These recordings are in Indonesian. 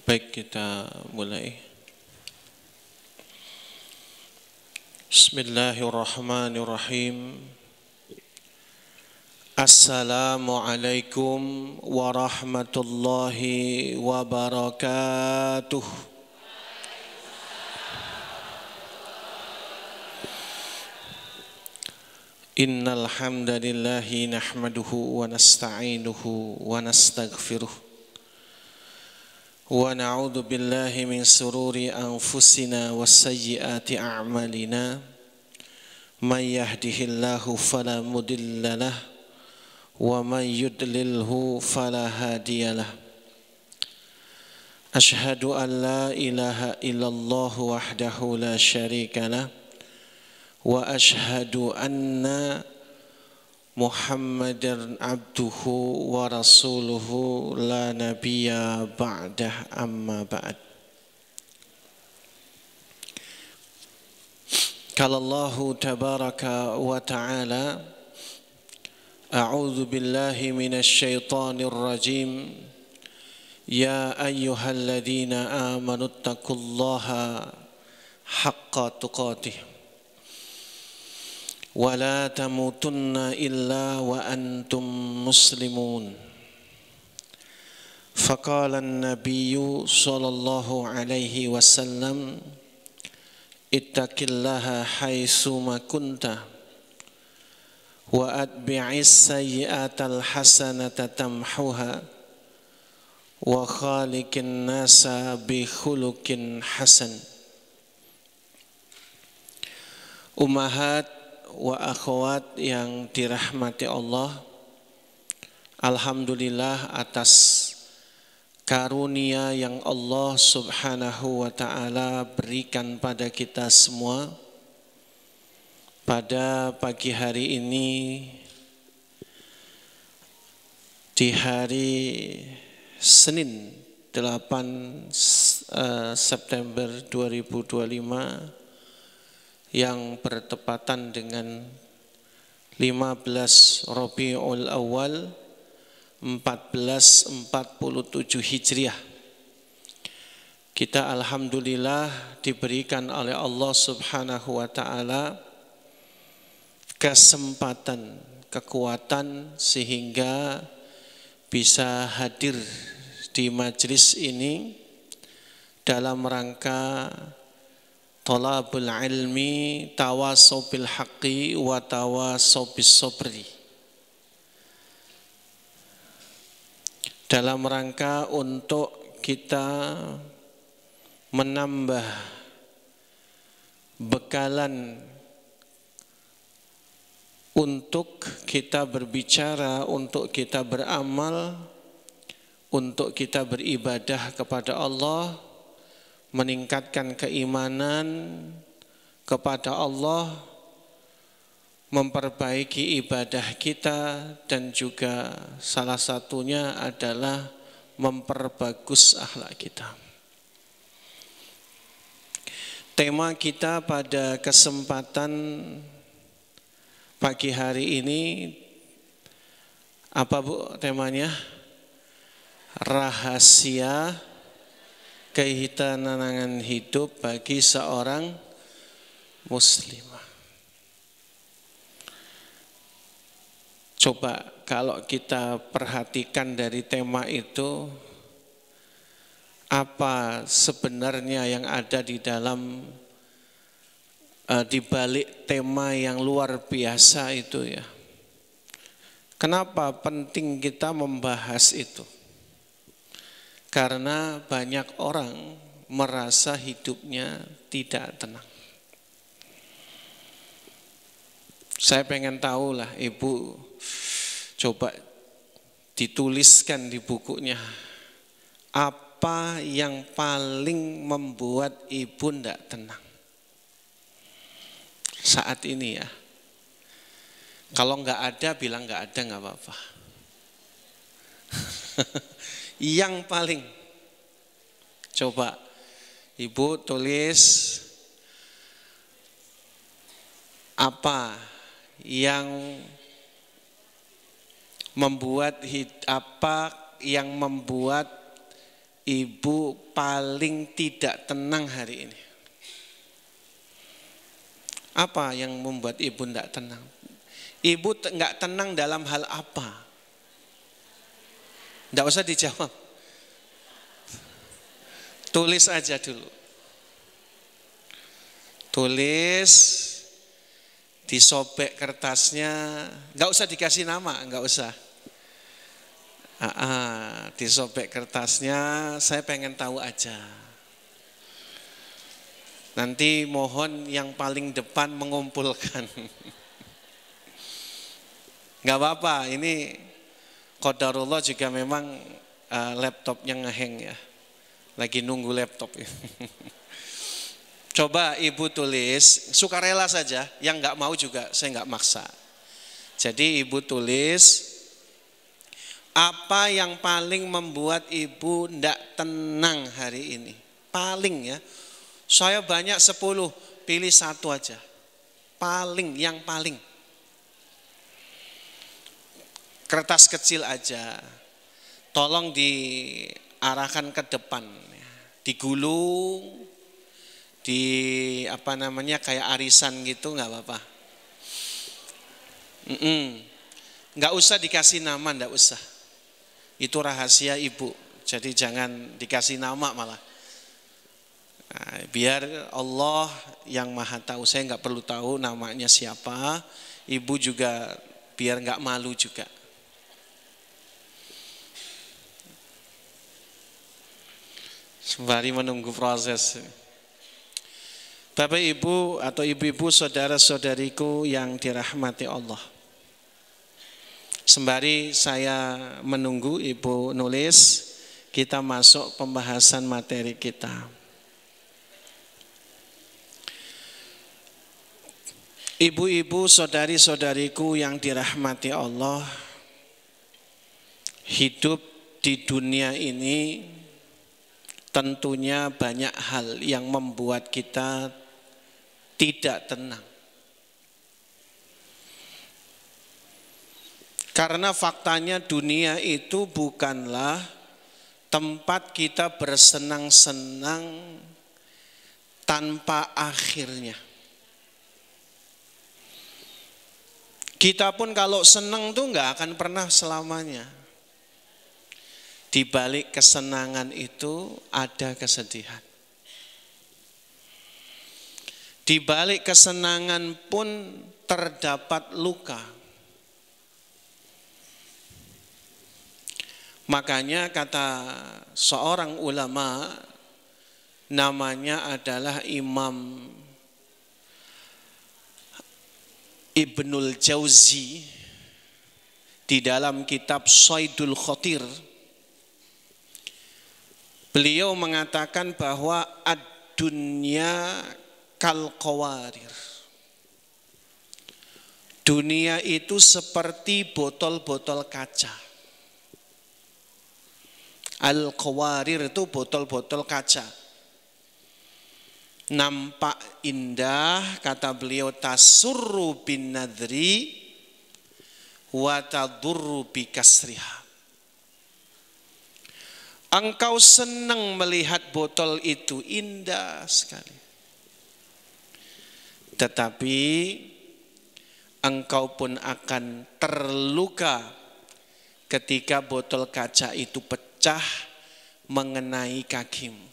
Baik, kita mulai. Bismillahirrahmanirrahim. Assalamualaikum warahmatullahi wabarakatuh. Innal hamdalillahi nahmaduhu wa nasta'inuhu wa nastaghfiruh. Wa na'udzu billahi min sururi anfusina wa sayyiati a'malina. May yahdihillahu fala mudhillalah wa may yudlilhu fala hadiyalah. Asyhadu an la ilaha illallah wahdahu la syarikalah wa asyhadu anna Muhammadan abduhu wa rasuluhu la nabiyya ba'dah amma ba'd. Qala Allahu tabaraka wa ta'ala a'udzu billahi minasy syaithanir rajim ya ayyuhalladzina amanu taqullaha haqqa tuqatih wa la tamutunna illa wa antum muslimun. Faqala an-nabiyyu sallallahu alaihi wasallam ittaqillaha haitsu ma kunta wa atbi'is sayyi'atal hasanata tamhuha wa khaliqin nasa bi khuluqin hasan. Ummahat wa akhwat yang dirahmati Allah, alhamdulillah atas karunia yang Allah subhanahu wa ta'ala berikan pada kita semua. Pada pagi hari ini, di hari Senin 8 September 2025 yang bertepatan dengan 15 Rabiul Awal 1447 Hijriah. Kita alhamdulillah diberikan oleh Allah subhanahu wa ta'ala kesempatan, kekuatan sehingga bisa hadir di majelis ini dalam rangka Thalabul ilmi tawasaw bil haqqi wa tawasaw bis sabri. Dalam rangka untuk kita menambah bekalan untuk kita berbicara, untuk kita beramal, untuk kita beribadah kepada Allah, meningkatkan keimanan kepada Allah, memperbaiki ibadah kita, dan juga salah satunya adalah memperbagus akhlak kita. Tema kita pada kesempatan pagi hari ini apa Bu temanya? Rahasia kehitanan hidup bagi seorang muslimah. Coba kalau kita perhatikan dari tema itu, apa sebenarnya yang ada di dalam di balik tema yang luar biasa itu ya. Kenapa penting kita membahas itu? Karena banyak orang merasa hidupnya tidak tenang. Saya pengen tahu lah, Ibu coba dituliskan di bukunya, apa yang paling membuat Ibu tidak tenang saat ini ya. Kalau nggak ada, bilang nggak ada, nggak apa-apa. Yang paling, coba Ibu tulis apa yang membuat ibu paling tidak tenang hari ini? Apa yang membuat ibu tidak tenang? Ibu nggak tenang dalam hal apa? Tidak usah dijawab. Tulis aja dulu. Tulis, disobek kertasnya, nggak usah dikasih nama, nggak usah. Disobek kertasnya, saya pengen tahu aja. Nanti mohon yang paling depan mengumpulkan. Nggak apa-apa, ini qadarullah juga memang laptopnya ngeheng ya. Lagi nunggu laptop. Coba ibu tulis, sukarela saja, yang nggak mau juga saya nggak maksa. Jadi ibu tulis, apa yang paling membuat ibu ndak tenang hari ini? Paling ya, saya banyak 10, pilih satu aja. Paling, yang paling. Kertas kecil aja, tolong diarahkan ke depan, digulung, kayak arisan gitu, nggak apa-apa. Nggak usah dikasih nama, nggak usah. Itu rahasia ibu, jadi jangan dikasih nama malah. Nah, biar Allah yang maha tahu, saya nggak perlu tahu namanya siapa. Ibu juga biar nggak malu juga. Sembari menunggu proses. Bapak ibu atau ibu-ibu saudara-saudariku yang dirahmati Allah. Sembari saya menunggu ibu nulis, kita masuk pembahasan materi kita. Ibu-ibu saudari-saudariku yang dirahmati Allah, hidup di dunia ini tentunya banyak hal yang membuat kita tidak tenang. Karena faktanya dunia itu bukanlah tempat kita bersenang-senang tanpa akhirnya. Kita pun kalau senang tuh nggak akan pernah selamanya. Di balik kesenangan itu ada kesedihan. Di balik kesenangan pun terdapat luka. Makanya kata seorang ulama, namanya adalah Imam Ibnul Jauzi, di dalam kitab Saidul Khotir, beliau mengatakan bahwa ad-dunya kal qawarir. Dunia itu seperti botol-botol kaca. Al-qawarir itu botol-botol kaca. Nampak indah, kata beliau, tasurru bin nadri wa tadurru bi kasriha. Engkau senang melihat botol itu indah sekali. Tetapi engkau pun akan terluka ketika botol kaca itu pecah mengenai kakimu.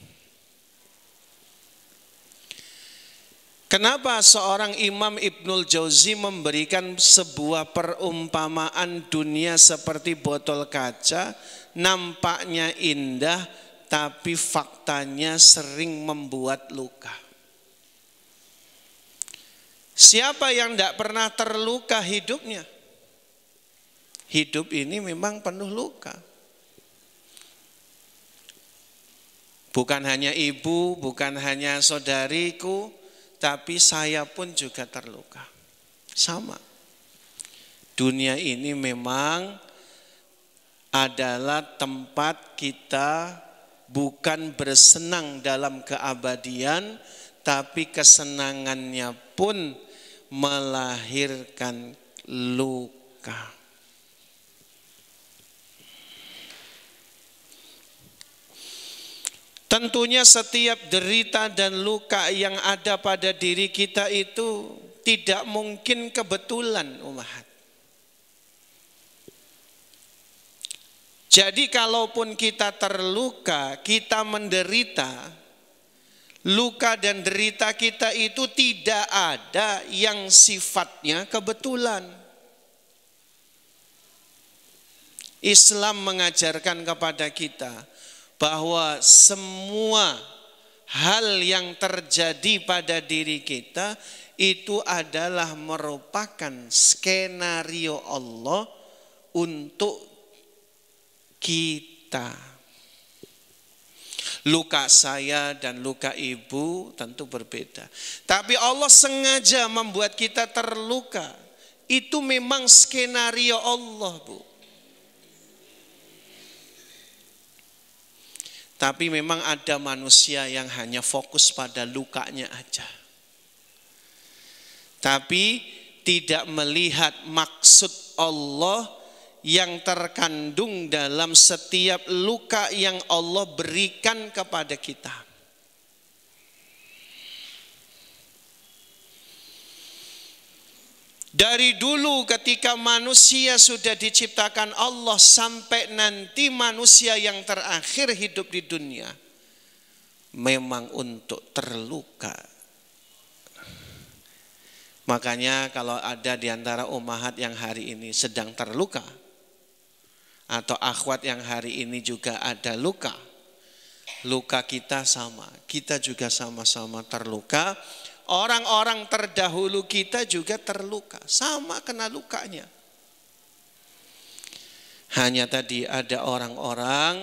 Kenapa seorang Imam Ibnul Jauzi memberikan sebuah perumpamaan dunia seperti botol kaca, nampaknya indah tapi faktanya sering membuat luka. Siapa yang tidak pernah terluka hidupnya? Hidup ini memang penuh luka. Bukan hanya ibu, bukan hanya saudariku, tapi saya pun juga terluka. Sama. Dunia ini memang adalah tempat kita bukan bersenang dalam keabadian, tapi kesenangannya pun melahirkan luka. Tentunya setiap derita dan luka yang ada pada diri kita itu tidak mungkin kebetulan, umat. Jadi kalaupun kita terluka, kita menderita, luka dan derita kita itu tidak ada yang sifatnya kebetulan. Islam mengajarkan kepada kita bahwa semua hal yang terjadi pada diri kita itu adalah merupakan skenario Allah untuk kita. Luka saya dan luka ibu tentu berbeda. Tapi Allah sengaja membuat kita terluka. Itu memang skenario Allah, Bu. Tapi memang ada manusia yang hanya fokus pada lukanya aja. Tapi tidak melihat maksud Allah yang terkandung dalam setiap luka yang Allah berikan kepada kita. Dari dulu ketika manusia sudah diciptakan Allah sampai nanti manusia yang terakhir hidup di dunia memang untuk terluka. Makanya kalau ada di antara ummahat yang hari ini sedang terluka atau akhwat yang hari ini juga ada luka, luka kita sama, kita juga sama-sama terluka. Orang-orang terdahulu kita juga terluka, sama kena lukanya. Hanya tadi ada orang-orang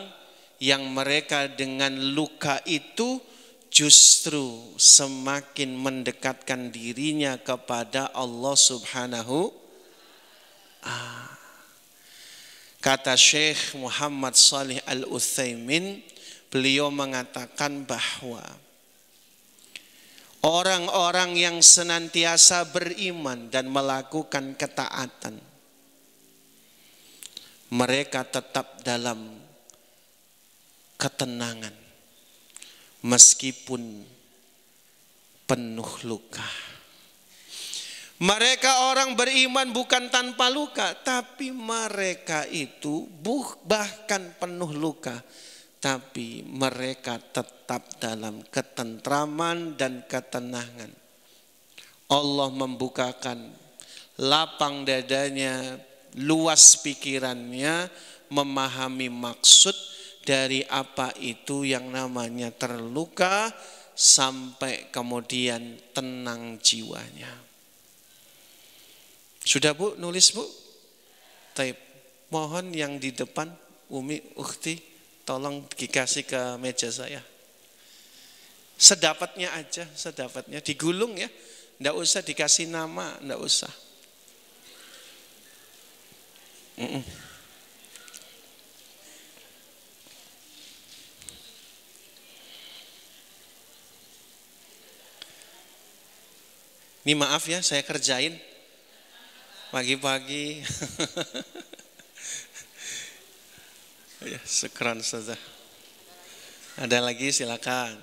yang mereka dengan luka itu justru semakin mendekatkan dirinya kepada Allah Subhanahu. Kata Syekh Muhammad Shalih Al-Utsaimin, beliau mengatakan bahwa orang-orang yang senantiasa beriman dan melakukan ketaatan, mereka tetap dalam ketenangan meskipun penuh luka. Mereka orang beriman bukan tanpa luka, tapi mereka itu bahkan penuh luka, tapi mereka tetap dalam ketentraman dan ketenangan. Allah membukakan lapang dadanya, luas pikirannya, memahami maksud dari apa itu yang namanya terluka, sampai kemudian tenang jiwanya. Sudah Bu, nulis Bu? Taib. Mohon yang di depan, Umi, Ukhti, tolong dikasih ke meja saya. Sedapatnya aja, sedapatnya. Digulung ya, enggak usah dikasih nama, enggak usah. Ini maaf ya, saya kerjain pagi-pagi. Ya, syukran saja. Ada lagi silakan.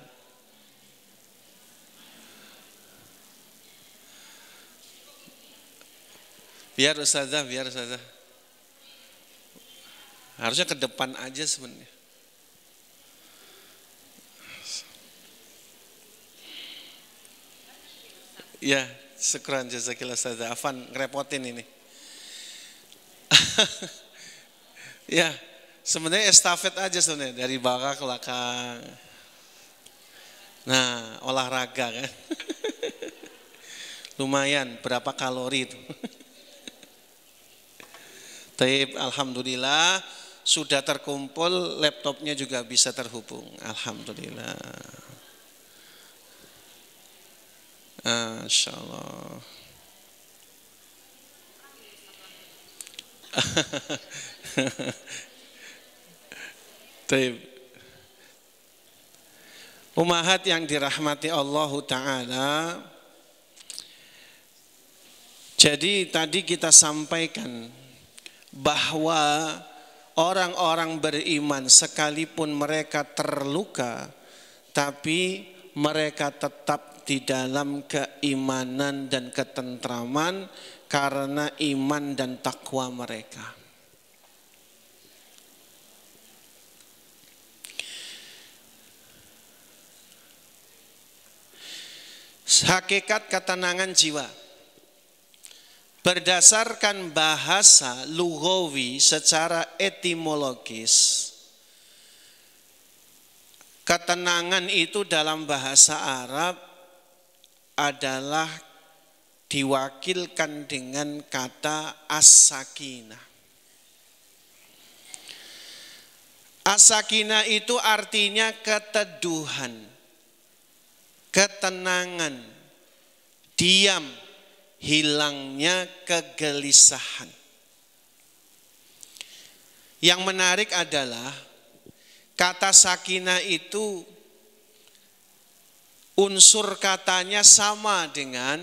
Biar Ustazah, biar Ustazah. Harusnya ke depan aja sebenarnya. Ya, syukran jazakillah Ustazah. Afan ngerepotin ini. Ya, sebenarnya estafet aja sebenarnya dari belakang ke belakang. Nah, olahraga kan. Lumayan, berapa kalori itu. Taib, alhamdulillah sudah terkumpul, laptopnya juga bisa terhubung. Alhamdulillah. Masya Allah. Taib. Ummahat yang dirahmati Allah Ta'ala, jadi tadi kita sampaikan bahwa orang-orang beriman sekalipun mereka terluka, tapi mereka tetap di dalam keimanan dan ketentraman karena iman dan takwa mereka. Hakikat ketenangan jiwa berdasarkan bahasa lughawi secara etimologis, ketenangan itu dalam bahasa Arab adalah diwakilkan dengan kata as-sakinah. As-sakinah itu artinya keteduhan, ketenangan, diam, hilangnya kegelisahan. Yang menarik adalah kata sakinah itu unsur katanya sama dengan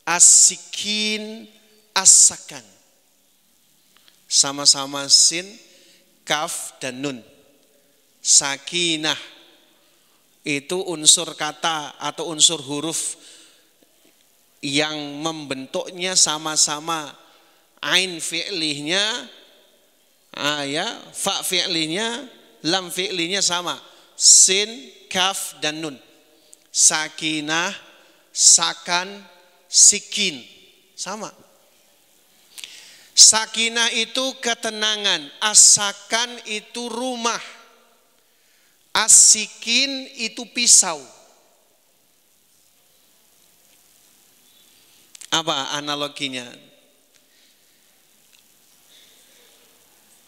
as-sikin, as-sakan. Sama-sama sin, kaf, dan nun. Sakinah itu unsur kata atau unsur huruf yang membentuknya sama-sama. Ain fi'lihnya, fa fi'lihnya, lam fi'lihnya sama. Sin, kaf, dan nun. Sakinah, sakan, sikin. Sama. Sakinah itu ketenangan. As-sakan itu rumah. As-sikin itu pisau. Apa analoginya?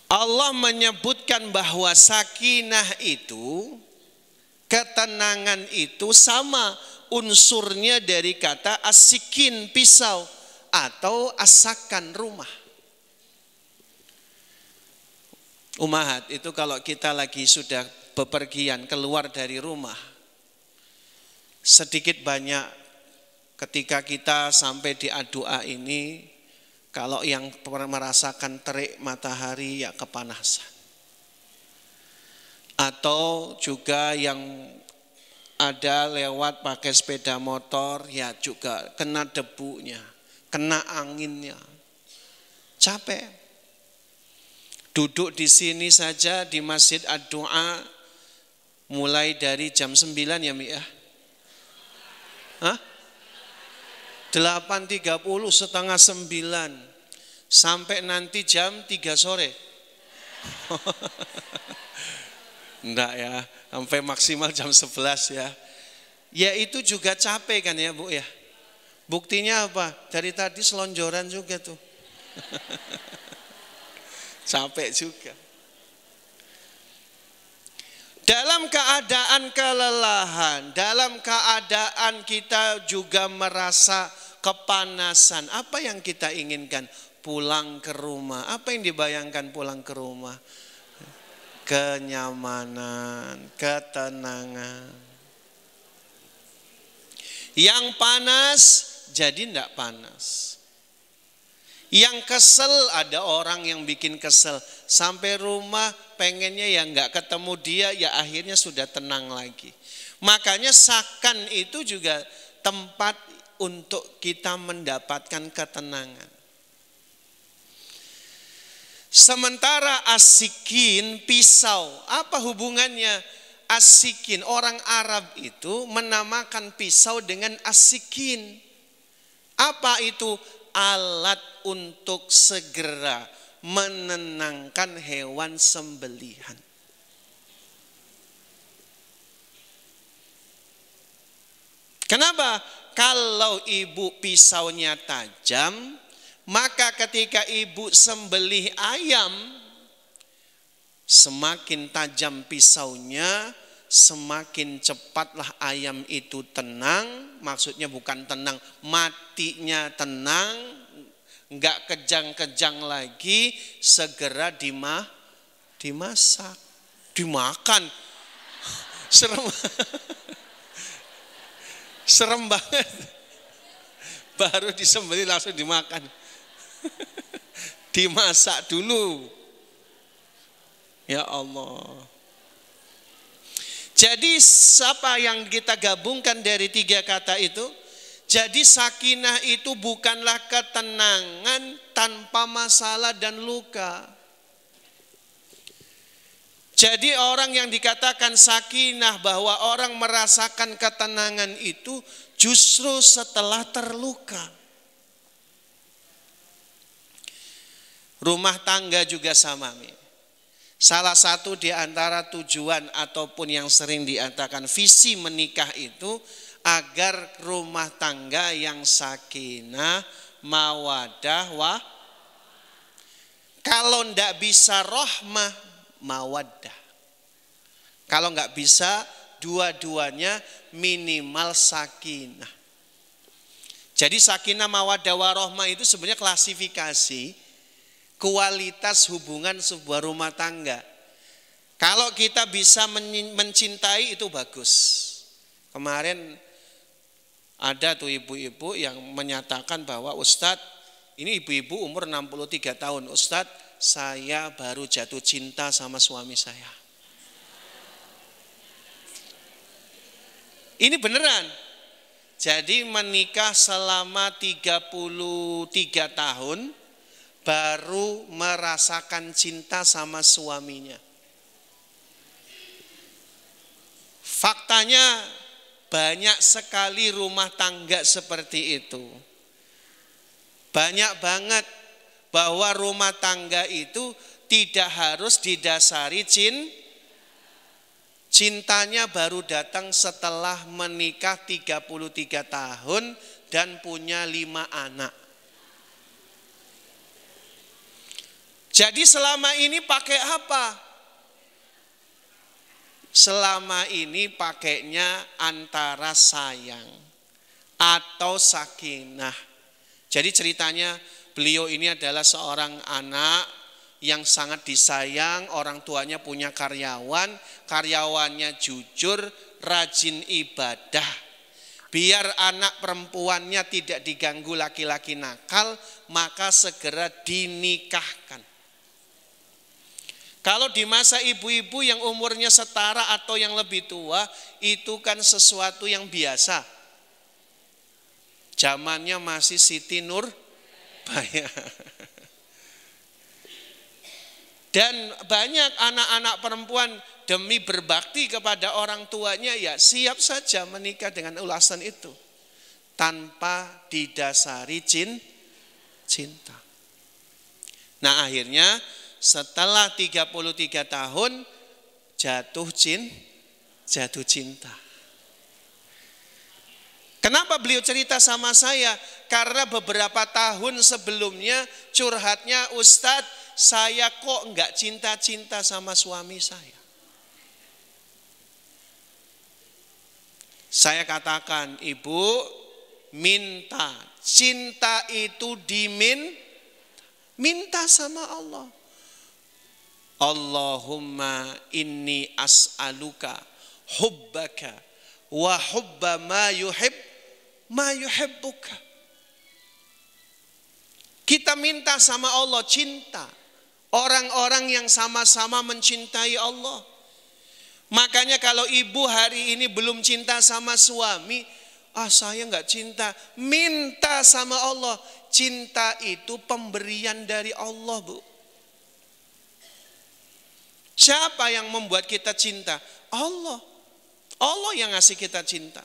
Allah menyebutkan bahwa sakinah itu, ketenangan itu sama unsurnya dari kata as-sikin, pisau, atau as-sakan, rumah. Umahat itu kalau kita lagi sudah bepergian keluar dari rumah, sedikit banyak ketika kita sampai di Adua ini, kalau yang merasakan terik matahari ya kepanasan. Atau juga yang ada lewat pakai sepeda motor ya juga kena debunya, kena anginnya. Capek. Duduk di sini saja di Masjid Ad-Du'a mulai dari jam 9 ya Mi ya? Hah? 8.30 setengah 9 sampai nanti jam 3 sore. Enggak ya, sampai maksimal jam 11 ya. Ya itu juga capek kan ya Bu ya. Buktinya apa? Dari tadi selonjoran juga tuh. Capek juga. Dalam keadaan kelelahan, dalam keadaan kita juga merasa kepanasan, apa yang kita inginkan? Pulang ke rumah. Apa yang dibayangkan pulang ke rumah? Kenyamanan, ketenangan. Yang panas jadi tidak panas. Yang kesel, ada orang yang bikin kesel. Sampai rumah pengennya ya nggak ketemu dia, ya akhirnya sudah tenang lagi. Makanya sakan itu juga tempat untuk kita mendapatkan ketenangan. Sementara asikin, pisau, apa hubungannya? Asikin, orang Arab itu menamakan pisau dengan asikin. Apa itu? Alat untuk segera menenangkan hewan sembelihan. Kenapa? Kalau ibu pisaunya tajam, maka ketika ibu sembelih ayam, semakin tajam pisaunya, semakin cepatlah ayam itu tenang. Maksudnya bukan tenang, matinya tenang, enggak kejang-kejang lagi, segera dimasak, dimakan. Serem banget. Baru disembelih langsung dimakan. Dimasak dulu. Ya Allah. Jadi apa yang kita gabungkan dari 3 kata itu? Jadi sakinah itu bukanlah ketenangan tanpa masalah dan luka. Jadi orang yang dikatakan sakinah, bahwa orang merasakan ketenangan itu justru setelah terluka. Rumah tangga juga sama. Salah satu di antara tujuan ataupun yang sering dikatakan visi menikah itu agar rumah tangga yang sakinah, mawaddah, kalau ndak bisa rahmah, mawaddah. Kalau nggak bisa dua-duanya minimal sakinah. Jadi sakinah, mawaddah, warahmah itu sebenarnya klasifikasi kualitas hubungan sebuah rumah tangga. Kalau kita bisa mencintai itu bagus. Kemarin ada tuh ibu-ibu yang menyatakan bahwa Ustadz, ini ibu-ibu umur 63 tahun, Ustadz saya baru jatuh cinta sama suami saya. Ini beneran. Jadi menikah selama 33 tahun baru merasakan cinta sama suaminya. Faktanya banyak sekali rumah tangga seperti itu. Banyak banget bahwa rumah tangga itu tidak harus didasari cintanya baru datang setelah menikah 33 tahun dan punya 5 anak. Jadi selama ini pakai apa? Selama ini pakainya antara sayang atau sakinah. Jadi ceritanya beliau ini adalah seorang anak yang sangat disayang, orang tuanya punya karyawan, karyawannya jujur, rajin ibadah. Biar anak perempuannya tidak diganggu laki-laki nakal, maka segera dinikahkan. Kalau di masa ibu-ibu yang umurnya setara atau yang lebih tua, itu kan sesuatu yang biasa. Zamannya masih Siti Nurbaya. Dan banyak anak-anak perempuan demi berbakti kepada orang tuanya ya siap saja menikah dengan ulasan itu. Tanpa didasari cinta. Nah akhirnya setelah 33 tahun jatuh cinta. Kenapa beliau cerita sama saya? Karena beberapa tahun sebelumnya curhatnya, Ustadz saya kok enggak cinta-cinta sama suami saya. Saya katakan, ibu minta, cinta itu minta sama Allah. Allahumma inni as'aluka hubbaka wa hubba ma yuhibbuka. Kita minta sama Allah cinta. Orang-orang yang sama-sama mencintai Allah. Makanya kalau ibu hari ini belum cinta sama suami, saya enggak cinta. Minta sama Allah. Cinta itu pemberian dari Allah, Bu. Siapa yang membuat kita cinta? Allah. Allah yang ngasih kita cinta.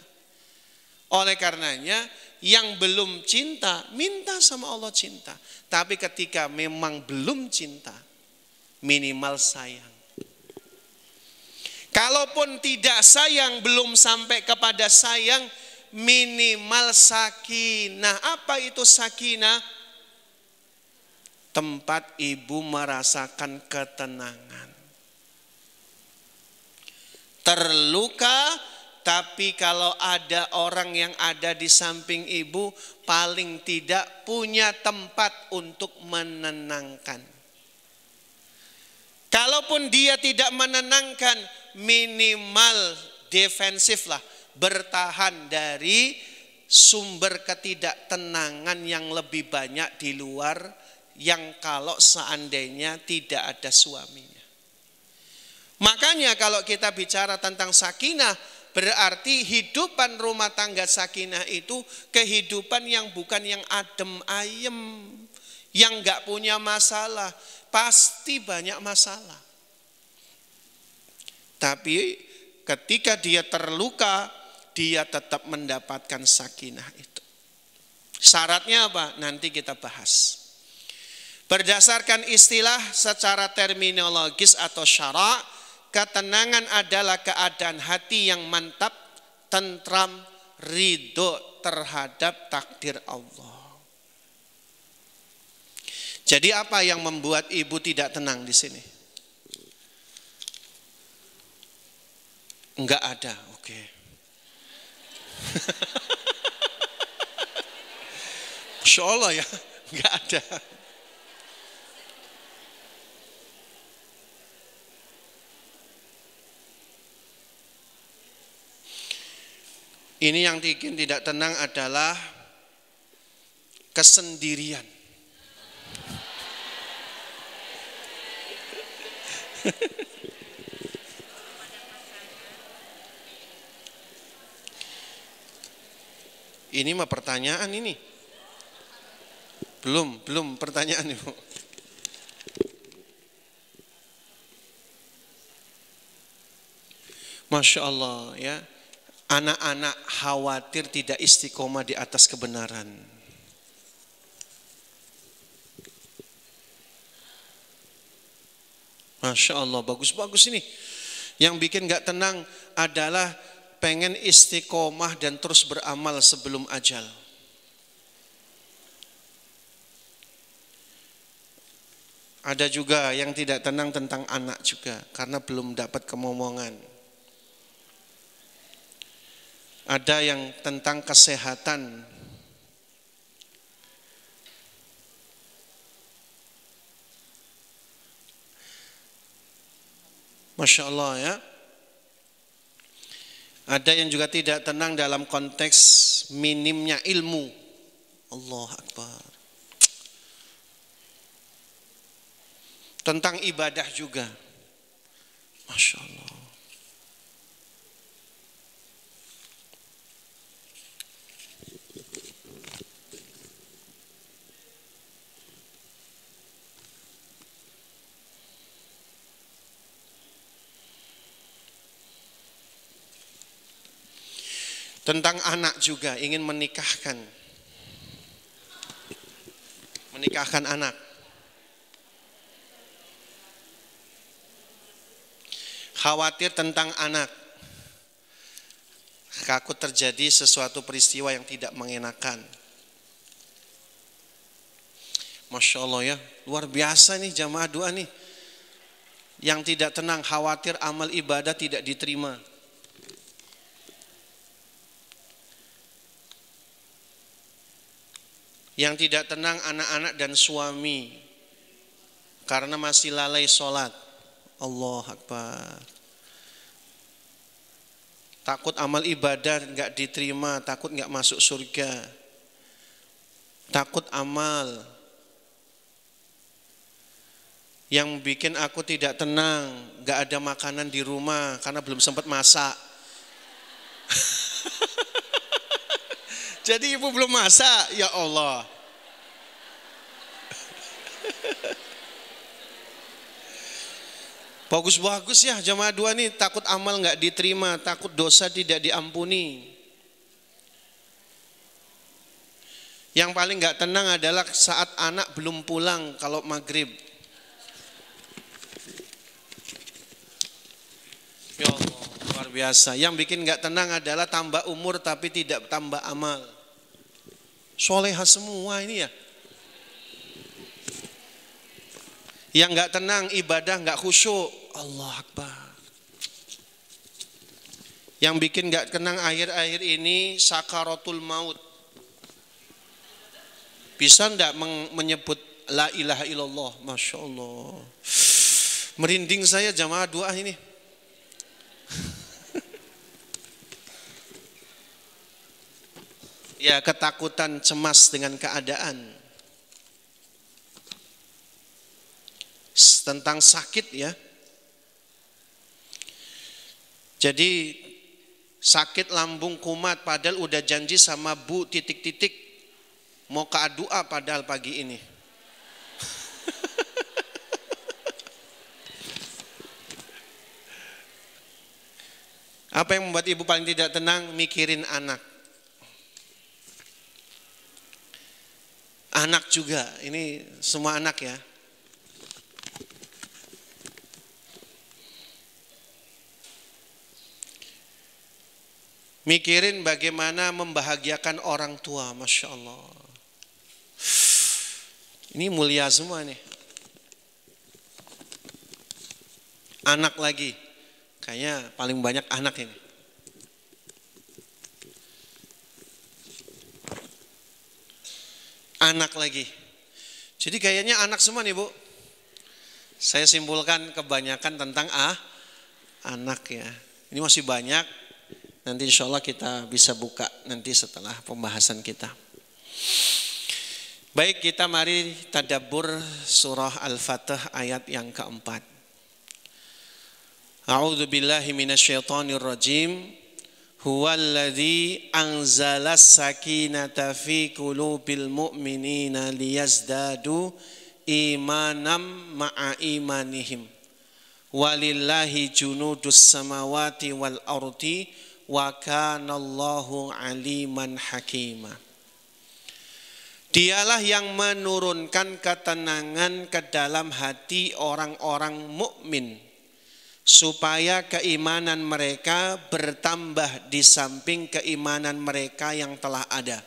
Oleh karenanya yang belum cinta, minta sama Allah cinta. Tapi ketika memang belum cinta, minimal sayang. Kalaupun tidak sayang, belum sampai kepada sayang, minimal sakinah. Apa itu sakinah? Tempat ibu merasakan ketenangan. Terluka, tapi kalau ada orang yang ada di samping ibu, paling tidak punya tempat untuk menenangkan. Kalaupun dia tidak menenangkan, minimal defensif lah, bertahan dari sumber ketidaktenangan yang lebih banyak di luar, yang kalau seandainya tidak ada suaminya. Makanya kalau kita bicara tentang sakinah, berarti hidupan rumah tangga sakinah itu kehidupan yang bukan yang adem ayem, yang gak punya masalah. Pasti banyak masalah. Tapi ketika dia terluka, dia tetap mendapatkan sakinah itu. Syaratnya apa? Nanti kita bahas. Berdasarkan istilah secara terminologis atau syara', ketenangan adalah keadaan hati yang mantap, tentram, ridho terhadap takdir Allah. Jadi apa yang membuat ibu tidak tenang di sini? Enggak ada, oke. Masya Allah ya, enggak ada. Ini yang bikin tidak tenang adalah kesendirian. Ini mah pertanyaan ini. Belum pertanyaan Ibu. Masya Allah ya. Anak-anak khawatir tidak istiqomah di atas kebenaran. Masya Allah, bagus-bagus ini. Yang bikin gak tenang adalah pengen istiqomah dan terus beramal sebelum ajal. Ada juga yang tidak tenang tentang anak juga, karena belum dapat kemomongan. Ada yang tentang kesehatan. Masya Allah ya. Ada yang juga tidak tenang dalam konteks minimnya ilmu. Allah Akbar. Tentang ibadah juga. Masya Allah. Tentang anak juga, ingin menikahkan anak. Khawatir tentang anak. Takut terjadi sesuatu peristiwa yang tidak mengenakan. Masya Allah ya, luar biasa nih jamaah doa nih. Yang tidak tenang, khawatir amal ibadah tidak diterima. Yang tidak tenang anak-anak dan suami karena masih lalai sholat. Allah Akbar. Takut amal ibadah enggak diterima, takut enggak masuk surga. Takut amal. Yang bikin aku tidak tenang, enggak ada makanan di rumah karena belum sempat masak. Jadi ibu belum masak, ya Allah. Bagus-bagus ya jamaah dua nih, takut amal nggak diterima, takut dosa tidak diampuni. Yang paling nggak tenang adalah saat anak belum pulang kalau maghrib. Ya Allah, luar biasa. Yang bikin nggak tenang adalah tambah umur tapi tidak tambah amal. Soleha semua ini ya. Yang nggak tenang ibadah nggak khusyuk. Allah Akbar. Yang bikin nggak tenang akhir-akhir ini sakaratul maut. Bisa nggak menyebut la ilaha illallah? Masya Allah. Merinding saya jamaah doa ini. Ya, ketakutan, cemas dengan keadaan. Tentang sakit ya. Jadi sakit lambung kumat padahal udah janji sama Bu titik-titik mau ke doa padahal pagi ini. Apa yang membuat ibu paling tidak tenang? Mikirin anak. Anak juga, ini semua anak ya. Mikirin bagaimana membahagiakan orang tua, Masya Allah. Ini mulia semua nih. Anak lagi, kayaknya paling banyak anak ini. Anak lagi. Jadi kayaknya anak semua nih Bu. Saya simpulkan kebanyakan tentang anak ya. Ini masih banyak. Nanti insya Allah kita bisa buka nanti setelah pembahasan kita. Baik, kita mari tadabbur surah Al-Fatih ayat yang keempat. A'udzu billahi minasyaitonir rajim. Huwallazi anzalas sakinata fi qulubil mu'minina liyazdadu imanam ma'a imanihim. Walillahi junudus samawati wal ardi wa kanallahu aliman hakima. Dialah yang menurunkan ketenangan ke dalam hati orang-orang mukmin supaya keimanan mereka bertambah di samping keimanan mereka yang telah ada.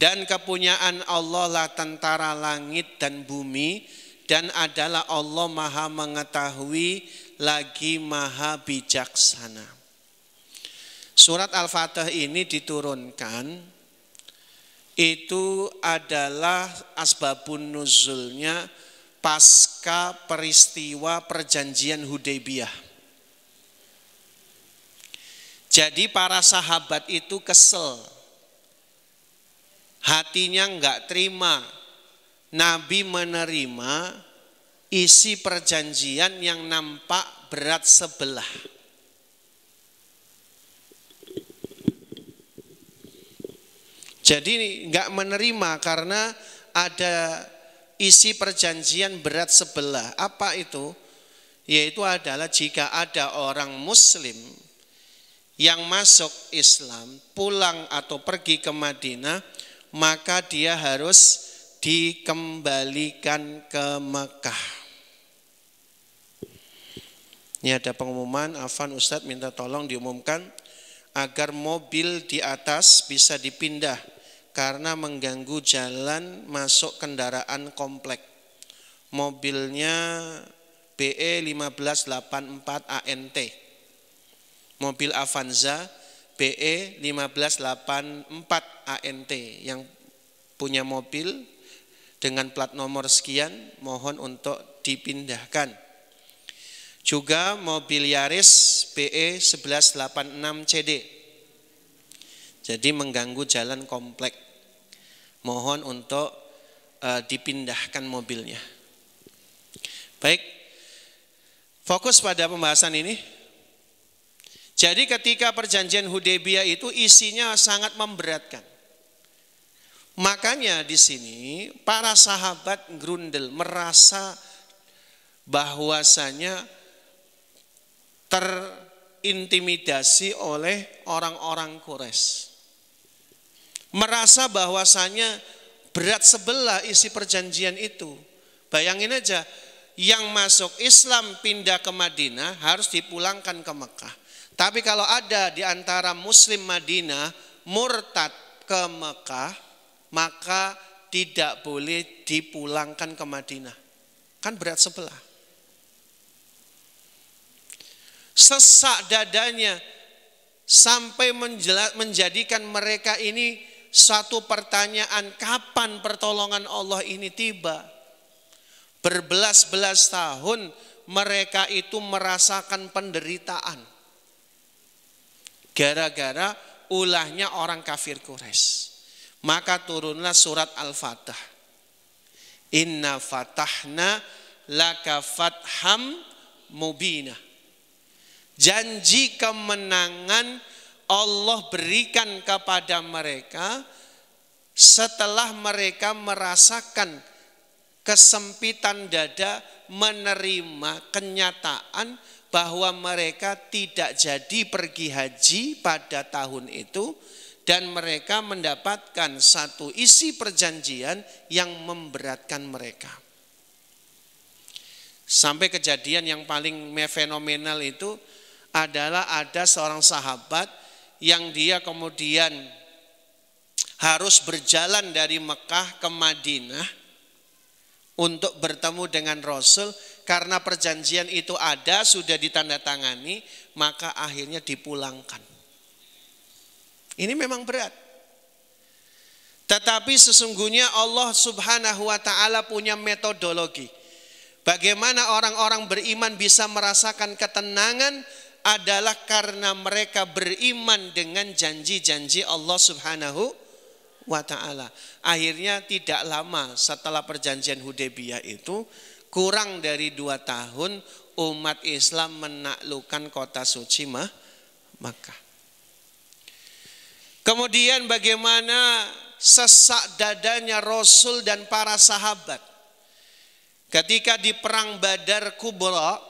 Dan kepunyaan Allah lah tentara langit dan bumi, dan adalah Allah maha mengetahui lagi maha bijaksana. Surat Al-Fatih ini diturunkan, itu adalah asbabun nuzulnya pasca peristiwa perjanjian Hudaybiyah. Jadi para sahabat itu kesel. Hatinya enggak terima Nabi menerima isi perjanjian yang nampak berat sebelah. Jadi enggak menerima karena ada isi perjanjian berat sebelah. Apa itu? Yaitu adalah jika ada orang muslim yang masuk Islam, pulang atau pergi ke Madinah, maka dia harus dikembalikan ke Mekah. Ini ada pengumuman, Afan Ustadz minta tolong diumumkan agar mobil di atas bisa dipindah karena mengganggu jalan masuk kendaraan komplek. Mobilnya BE 1584 ANT. Mobil Avanza BE 1584 ANT yang punya mobil dengan plat nomor sekian mohon untuk dipindahkan. Juga mobil Yaris BE 1186 CD. Jadi mengganggu jalan komplek. Mohon untuk dipindahkan mobilnya. Baik, fokus pada pembahasan ini. Jadi ketika perjanjian Hudaybiyah itu isinya sangat memberatkan. Makanya di sini para sahabat grundel merasa bahwasanya terintimidasi oleh orang-orang Quraisy. Merasa bahwasanya berat sebelah isi perjanjian itu. Bayangin aja, yang masuk Islam pindah ke Madinah harus dipulangkan ke Mekah. Tapi kalau ada di antara muslim Madinah murtad ke Mekah, maka tidak boleh dipulangkan ke Madinah. Kan berat sebelah. Sesak dadanya sampai menjadikan mereka ini satu pertanyaan, kapan pertolongan Allah ini tiba? Berbelas-belas tahun mereka itu merasakan penderitaan gara-gara ulahnya orang kafir Quraisy. Maka turunlah surat Al-Fatih. Inna fatahna laka fatham mubina. Janji kemenangan Allah berikan kepada mereka setelah mereka merasakan kesempitan dada, menerima kenyataan bahwa mereka tidak jadi pergi haji pada tahun itu, dan mereka mendapatkan satu isi perjanjian yang memberatkan mereka. Sampai kejadian yang paling fenomenal itu adalah ada seorang sahabat yang dia kemudian harus berjalan dari Mekah ke Madinah untuk bertemu dengan Rasul. Karena perjanjian itu ada, sudah ditandatangani, maka akhirnya dipulangkan. Ini memang berat. Tetapi sesungguhnya Allah Subhanahu wa ta'ala punya metodologi. Bagaimana orang-orang beriman bisa merasakan ketenangan adalah karena mereka beriman dengan janji-janji Allah Subhanahu wa ta'ala. Akhirnya tidak lama setelah perjanjian Hudaybiyah itu, kurang dari 2 tahun umat Islam menaklukkan kota suci Makkah. Kemudian bagaimana sesak dadanya Rasul dan para sahabat ketika di perang Badar Kubra,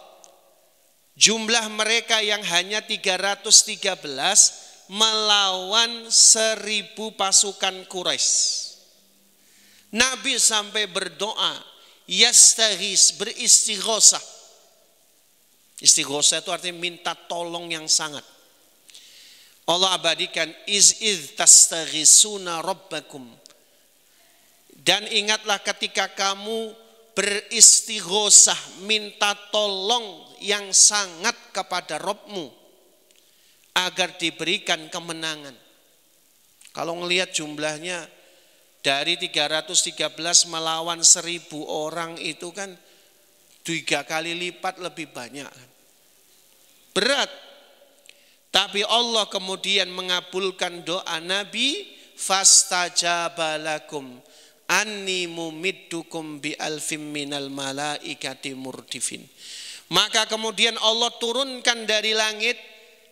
jumlah mereka yang hanya 313 melawan 1000 pasukan Quraisy. Nabi sampai berdoa, yastaghis, beristighosah. Istighosah itu artinya minta tolong yang sangat. Allah abadikan iz tastaghisuna rabbakum. Dan ingatlah ketika kamu beristighosah, minta tolong yang sangat kepada Rabbmu agar diberikan kemenangan. Kalau ngelihat jumlahnya dari 313 melawan 1000 orang itu kan 3 kali lipat lebih banyak. Berat. Tapi Allah kemudian mengabulkan doa Nabi, fastajabalakum anni mumiddukum bi alfim minal malaikati murdifin. Maka kemudian Allah turunkan dari langit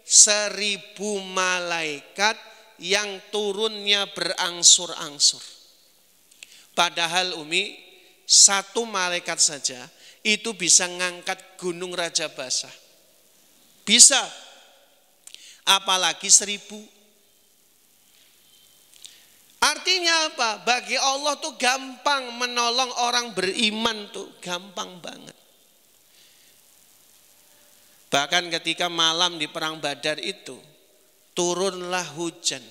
1000 malaikat yang turunnya berangsur-angsur. Padahal Umi, 1 malaikat saja itu bisa ngangkat gunung Raja Basah. Bisa. Apalagi 1000. Artinya apa? Bagi Allah tuh gampang menolong orang beriman tuh, gampang banget. Bahkan ketika malam di perang Badar itu, turunlah hujan.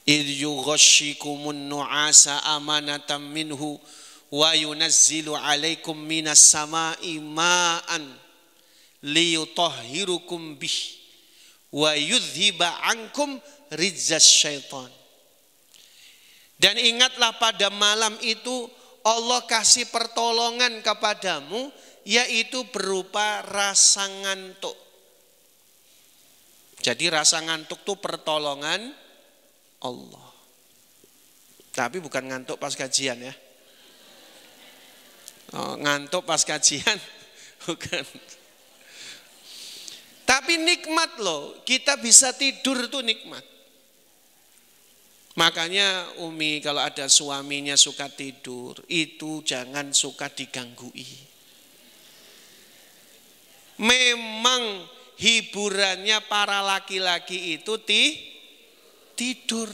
Idh yughashshikumun nu'asa amanatan minhu wa yunazzilu alaikum minas sama'i ma'an liyutahhirukum bih wa yudhiba ankum rizzas syaitan. Dan ingatlah pada malam itu Allah kasih pertolongan kepadamu, yaitu berupa rasa ngantuk. Jadi rasa ngantuk itu pertolongan Allah. Tapi bukan ngantuk pas kajian ya. Ngantuk pas kajian bukan. Tapi nikmat loh, kita bisa tidur tuh nikmat. Makanya Umi kalau ada suaminya suka tidur, itu jangan suka diganggui. Memang hiburannya para laki-laki itu tidur.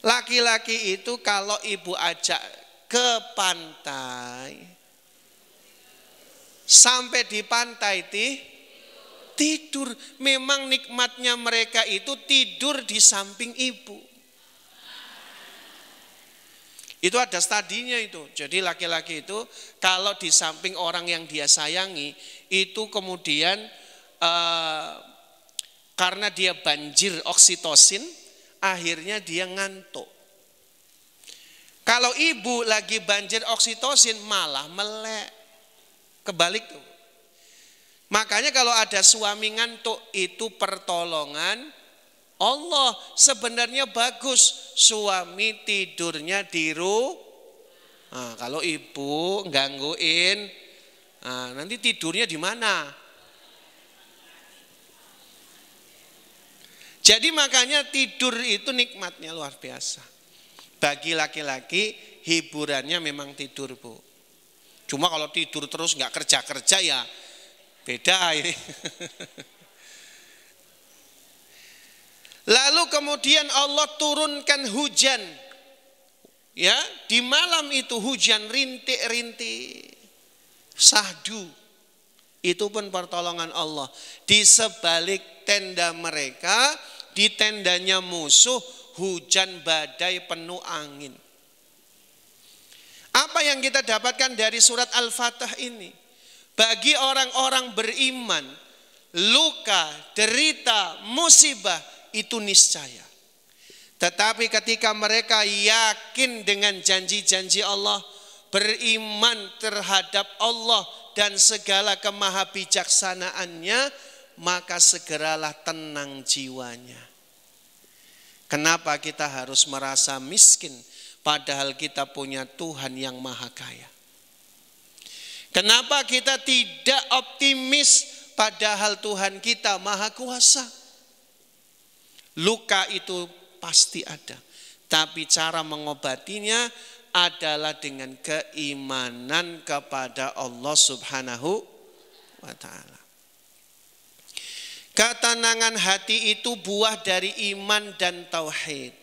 Laki-laki itu kalau ibu ajak ke pantai, sampai di pantai tidur. Memang nikmatnya mereka itu tidur di samping ibu. Itu ada studinya itu. Jadi laki-laki itu kalau di samping orang yang dia sayangi, itu kemudian karena dia banjir oksitosin, akhirnya dia ngantuk. Kalau ibu lagi banjir oksitosin malah melek. Kebalik tuh. Makanya kalau ada suami ngantuk itu pertolongan Allah. Sebenarnya bagus suami tidurnya di rumah. Nah, kalau ibu gangguin, nanti tidurnya di mana? Jadi makanya tidur itu nikmatnya luar biasa. Bagi laki-laki hiburannya memang tidur, Bu. Cuma kalau tidur terus nggak kerja-kerja ya beda ini. Lalu kemudian Allah turunkan hujan. Ya, di malam itu hujan rintik-rintik, sahdu. Itu pun pertolongan Allah. Di sebalik tenda mereka, di tendanya musuh, hujan badai penuh angin. Apa yang kita dapatkan dari surat Al-Fatah ini? Bagi orang-orang beriman, luka, derita, musibah itu niscaya. Tetapi ketika mereka yakin dengan janji-janji Allah, beriman terhadap Allah dan segala kemahabijaksanaannya, maka segeralah tenang jiwanya. Kenapa kita harus merasa miskin padahal kita punya Tuhan yang maha kaya? Kenapa kita tidak optimis padahal Tuhan kita maha kuasa? Luka itu pasti ada, tapi cara mengobatinya adalah dengan keimanan kepada Allah Subhanahu wa ta'ala. Ketenangan hati itu buah dari iman dan tauhid.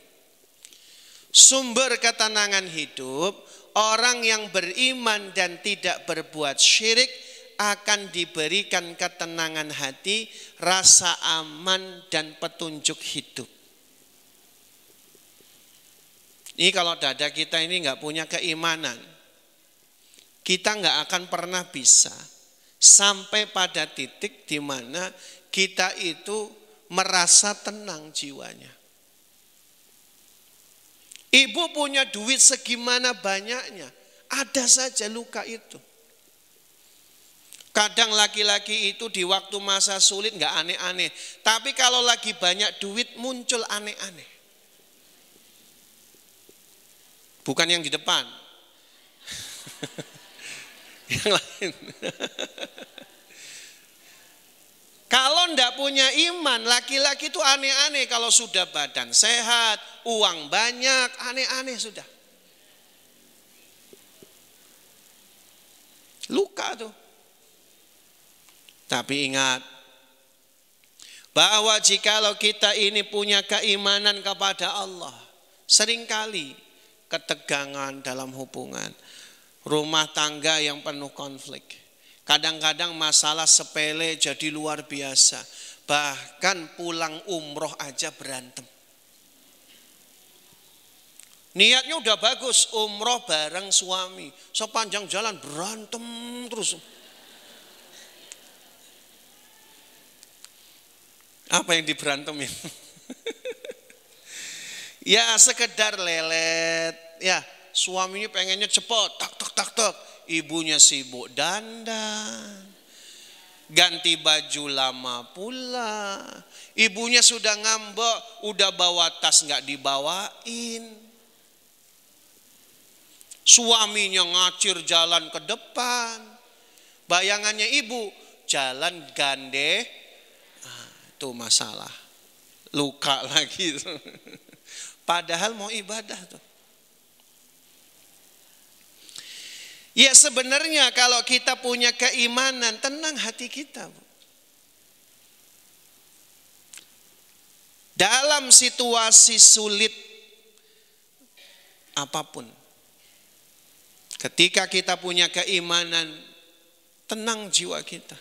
Sumber ketenangan hidup, orang yang beriman dan tidak berbuat syirik akan diberikan ketenangan hati, rasa aman dan petunjuk hidup. Ini kalau dada kita ini nggak punya keimanan, kita nggak akan pernah bisa sampai pada titik di mana kita itu merasa tenang jiwanya. Ibu punya duit segimana banyaknya, ada saja luka itu. Kadang laki-laki itu di waktu masa sulit nggak aneh-aneh, tapi kalau lagi banyak duit muncul aneh-aneh. Bukan yang di depan, yang lain. Kalau ndak punya iman, laki-laki itu aneh-aneh. Kalau sudah badan sehat, uang banyak, aneh-aneh sudah. Luka tuh. Tapi ingat, bahwa jikalau kita ini punya keimanan kepada Allah, seringkali ketegangan dalam hubungan, rumah tangga yang penuh konflik. Kadang-kadang masalah sepele jadi luar biasa. Bahkan pulang umroh aja berantem. Niatnya udah bagus, umroh bareng suami. Sepanjang jalan berantem terus. Apa yang diberantemin? Ya sekedar lelet, ya suaminya pengennya cepet, tak, ibunya sibuk dandan, ganti baju lama pula, ibunya sudah ngambek, udah bawa tas nggak dibawain, suaminya ngacir jalan ke depan, bayangannya ibu jalan gande, itu masalah, luka lagi. Padahal mau ibadah tuh. Ya sebenarnya kalau kita punya keimanan, tenang hati kita. Dalam situasi sulit apapun, ketika kita punya keimanan, tenang jiwa kita.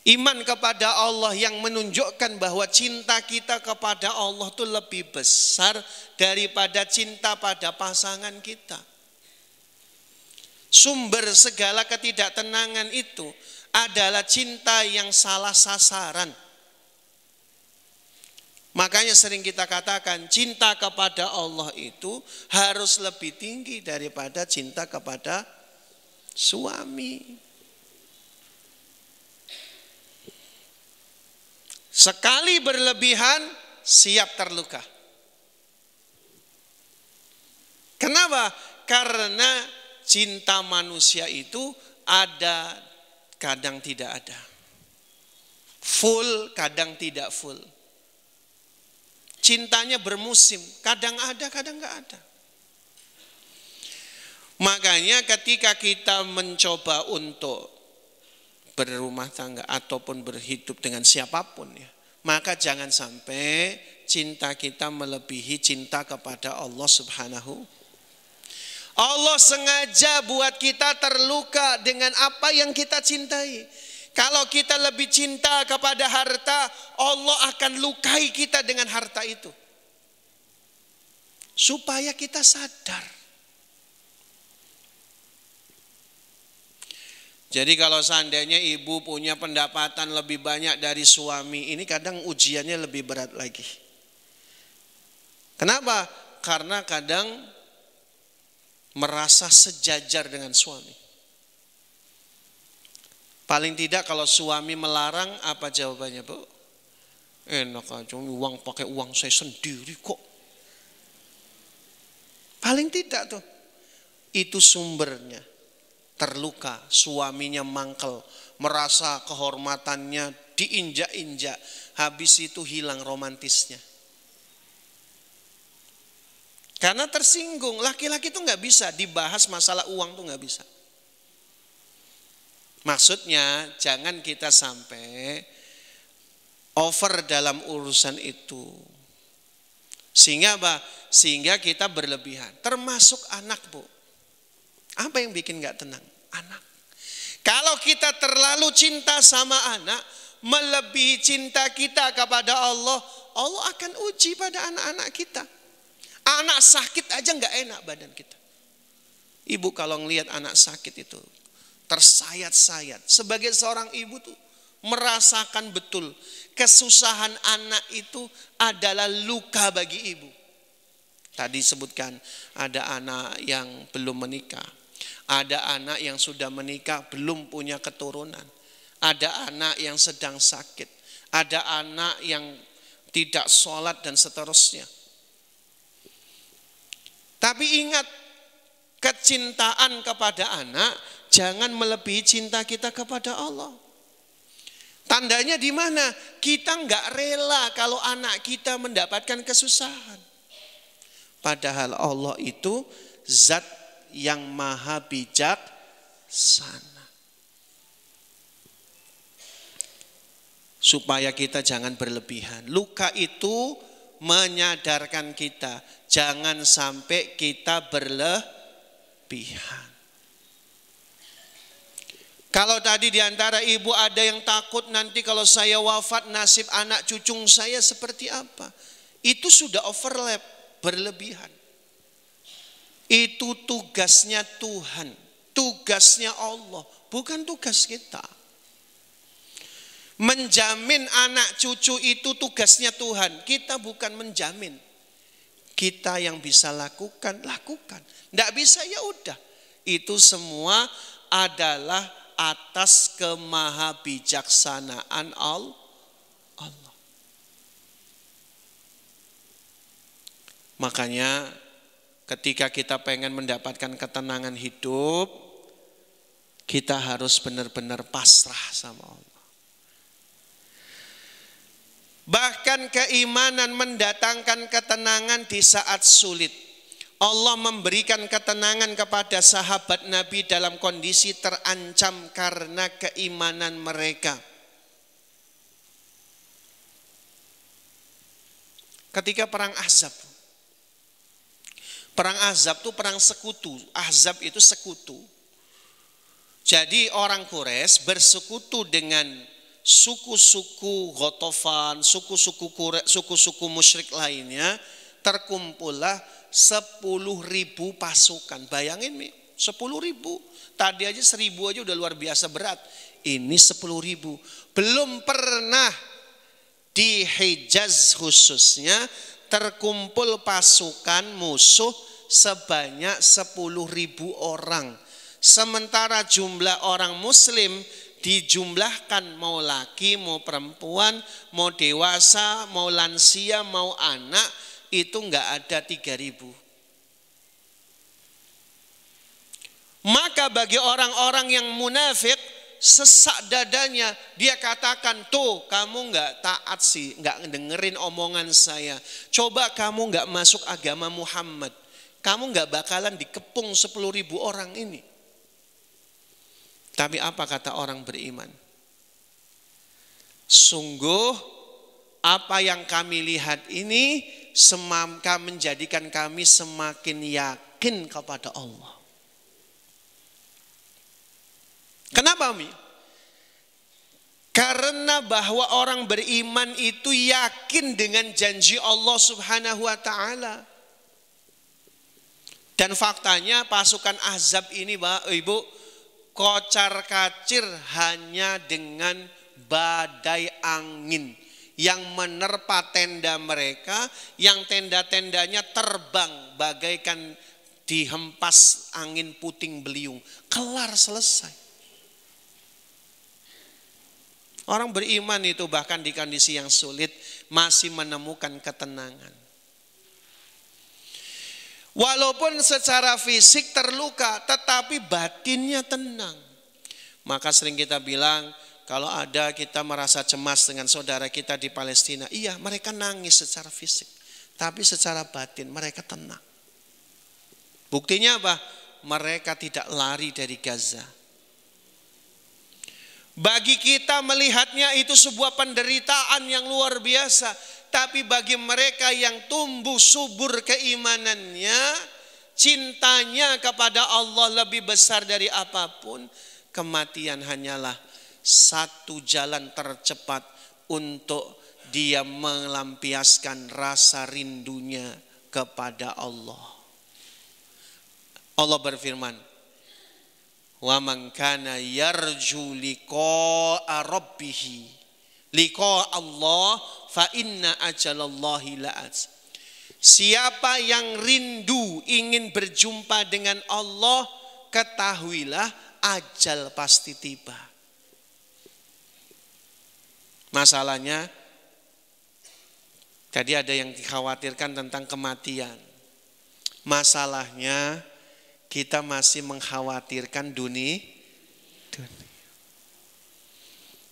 Iman kepada Allah yang menunjukkan bahwa cinta kita kepada Allah itu lebih besar daripada cinta pada pasangan kita. Sumber segala ketidaktenangan itu adalah cinta yang salah sasaran. Makanya sering kita katakan cinta kepada Allah itu harus lebih tinggi daripada cinta kepada suami. Sekali berlebihan siap terluka. Kenapa? Karena cinta manusia itu ada, kadang tidak ada. Full, kadang tidak full. Cintanya bermusim, kadang ada, kadang nggak ada. Makanya ketika kita mencoba untuk berumah tangga ataupun berhidup dengan siapapun ya, maka jangan sampai cinta kita melebihi cinta kepada Allah Subhanahu. Allah sengaja buat kita terluka dengan apa yang kita cintai. Kalau kita lebih cinta kepada harta, Allah akan lukai kita dengan harta itu. Supaya kita sadar. Jadi kalau seandainya ibu punya pendapatan lebih banyak dari suami, ini kadang ujiannya lebih berat lagi. Kenapa? Karena kadang merasa sejajar dengan suami. Paling tidak kalau suami melarang, apa jawabannya, Bu? Enak aja, uang pakai uang saya sendiri kok. Paling tidak tuh. Itu sumbernya. Terluka, suaminya mangkel, merasa kehormatannya diinjak-injak, habis itu hilang romantisnya. Karena tersinggung, laki-laki itu nggak bisa dibahas masalah uang tuh nggak bisa. Maksudnya jangan kita sampai over dalam urusan itu. Sehingga apa? Sehingga kita berlebihan. Termasuk anak, Bu. Apa yang bikin gak tenang? Anak. Kalau kita terlalu cinta sama anak, melebihi cinta kita kepada Allah, Allah akan uji pada anak-anak kita. Anak sakit aja gak enak badan kita. Ibu kalau ngelihat anak sakit itu tersayat-sayat. Sebagai seorang ibu tuh merasakan betul kesusahan anak itu adalah luka bagi ibu. Tadi sebutkan ada anak yang belum menikah. Ada anak yang sudah menikah belum punya keturunan. Ada anak yang sedang sakit. Ada anak yang tidak sholat dan seterusnya. Tapi ingat, kecintaan kepada anak jangan melebihi cinta kita kepada Allah. Tandanya di mana? Kita nggak rela kalau anak kita mendapatkan kesusahan. Padahal Allah itu zat yang maha bijaksana. Supaya kita jangan berlebihan. Luka itu menyadarkan kita, jangan sampai kita berlebihan. Kalau tadi diantara ibu ada yang takut nanti kalau saya wafat nasib anak cucung saya seperti apa? Itu sudah overlap, berlebihan. Itu tugasnya Tuhan, tugasnya Allah, bukan tugas kita. Menjamin anak cucu itu tugasnya Tuhan, kita bukan menjamin. Kita yang bisa lakukan, lakukan. Tidak bisa ya udah. Itu semua adalah atas kemahabijaksanaan Allah. Makanya ketika kita pengen mendapatkan ketenangan hidup, kita harus benar-benar pasrah sama Allah. Bahkan keimanan mendatangkan ketenangan di saat sulit. Allah memberikan ketenangan kepada sahabat Nabi dalam kondisi terancam karena keimanan mereka. Ketika perang Ahzab. Perang Ahzab itu perang sekutu. Ahzab itu sekutu. Jadi orang Quraisy bersekutu dengan suku-suku Ghatafan, suku-suku musyrik lainnya, terkumpullah 10.000 pasukan. Bayangin nih, 10.000. Tadi aja 1.000 aja udah luar biasa berat. Ini 10.000. Belum pernah di Hijaz khususnya terkumpul pasukan musuh sebanyak 10.000 orang. Sementara jumlah orang muslim dijumlahkan mau laki, mau perempuan, mau dewasa, mau lansia, mau anak, itu enggak ada 3.000. Maka bagi orang-orang yang munafik, sesak dadanya, dia katakan, tuh kamu nggak taat sih, nggak dengerin omongan saya. Coba kamu nggak masuk agama Muhammad, kamu nggak bakalan dikepung 10.000 orang ini. Tapi apa kata orang beriman? Sungguh apa yang kami lihat ini menjadikan kami semakin yakin kepada Allah. Kenapa, Mi? Karena bahwa orang beriman itu yakin dengan janji Allah Subhanahu wa taala. Dan faktanya pasukan Ahzab ini, Pak, Ibu, kocar-kacir hanya dengan badai angin yang menerpa tenda mereka, yang tenda-tendanya terbang bagaikan dihempas angin puting beliung. Kelar, selesai. Orang beriman itu bahkan di kondisi yang sulit masih menemukan ketenangan. Walaupun secara fisik terluka, tetapi batinnya tenang. Maka sering kita bilang, kalau ada kita merasa cemas dengan saudara kita di Palestina, iya mereka nangis secara fisik, tapi secara batin mereka tenang. Buktinya apa? Mereka tidak lari dari Gaza. Bagi kita melihatnya itu sebuah penderitaan yang luar biasa. Tapi bagi mereka yang tumbuh subur keimanannya, cintanya kepada Allah lebih besar dari apapun, kematian hanyalah satu jalan tercepat untuk dia melampiaskan rasa rindunya kepada Allah. Allah berfirman, wa man kana yarju liqa'a rabbih liqa Allah fa inna ajalallahi la'at. Siapa yang rindu ingin berjumpa dengan Allah, ketahuilah ajal pasti tiba. Masalahnya tadi ada yang dikhawatirkan tentang kematian. Masalahnya kita masih mengkhawatirkan dunia.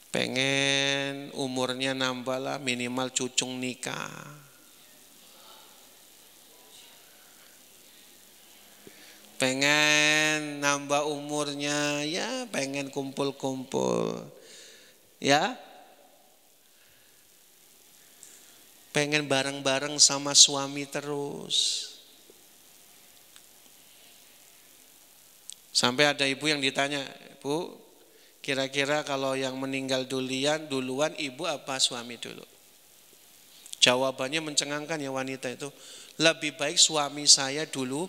Pengen umurnya nambah lah, minimal cucung nikah. Pengen nambah umurnya, ya pengen kumpul-kumpul. Ya. Pengen bareng-bareng sama suami terus. Sampai ada ibu yang ditanya, Bu, kira-kira kalau yang meninggal duluan ibu apa suami dulu? Jawabannya mencengangkan ya wanita itu, lebih baik suami saya dulu.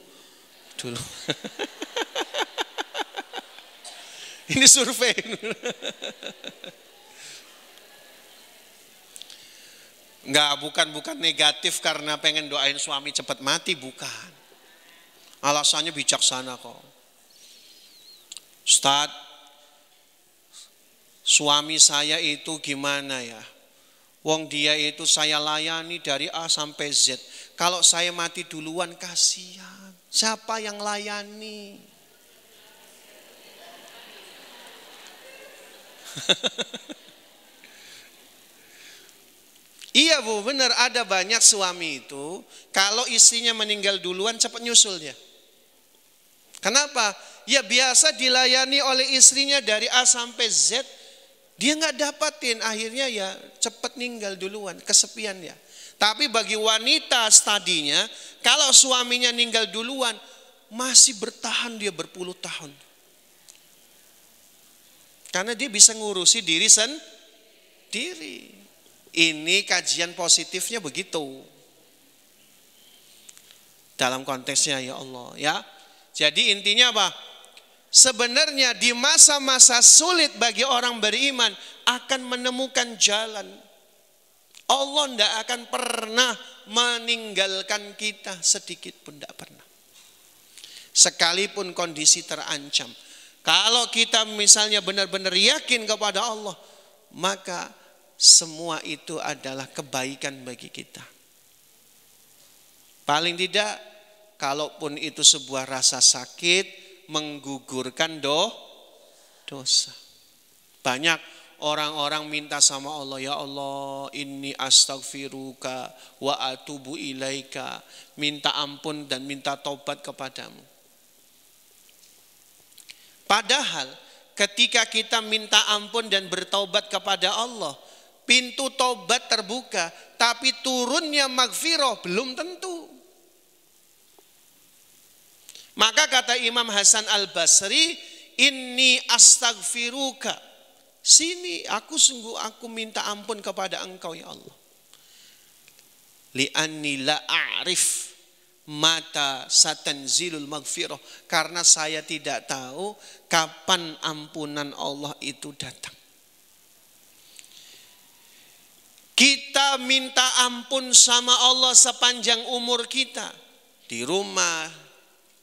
Ini survei. Enggak, bukan negatif karena pengen doain suami cepat mati, bukan. Alasannya bijaksana kok. Ustaz, suami saya itu gimana ya? Wong dia itu saya layani dari A sampai Z. Kalau saya mati duluan kasihan. Siapa yang layani? Iya Bu, benar, ada banyak suami itu kalau istrinya meninggal duluan cepat nyusul dia. Kenapa? Ya biasa dilayani oleh istrinya dari A sampai Z, dia nggak dapatin, akhirnya ya cepat meninggal duluan, kesepian ya. Tapi bagi wanita tadinya, kalau suaminya meninggal duluan, masih bertahan dia berpuluh tahun. Karena dia bisa ngurusi diri sendiri. Ini kajian positifnya begitu. Dalam konteksnya ya Allah ya. Jadi intinya apa? Sebenarnya di masa-masa sulit bagi orang beriman akan menemukan jalan. Allah tidak akan pernah meninggalkan kita sedikit pun, tidak pernah. Sekalipun kondisi terancam. Kalau kita misalnya benar-benar yakin kepada Allah, maka semua itu adalah kebaikan bagi kita. Paling tidak, kalaupun itu sebuah rasa sakit, menggugurkan dosa. Banyak orang-orang minta sama Allah, ya Allah, inni astaghfiruka wa atubu ilaika. Minta ampun dan minta taubat kepadamu. Padahal ketika kita minta ampun dan bertaubat kepada Allah, pintu taubat terbuka, tapi turunnya maghfirah belum tentu. Maka kata Imam Hasan Al-Basri, inni astaghfiruka. Sini aku minta ampun kepada engkau ya Allah. Li'anni la a'rif mata satanzilul maghfirah, karena saya tidak tahu kapan ampunan Allah itu datang. Kita minta ampun sama Allah sepanjang umur kita, di rumah,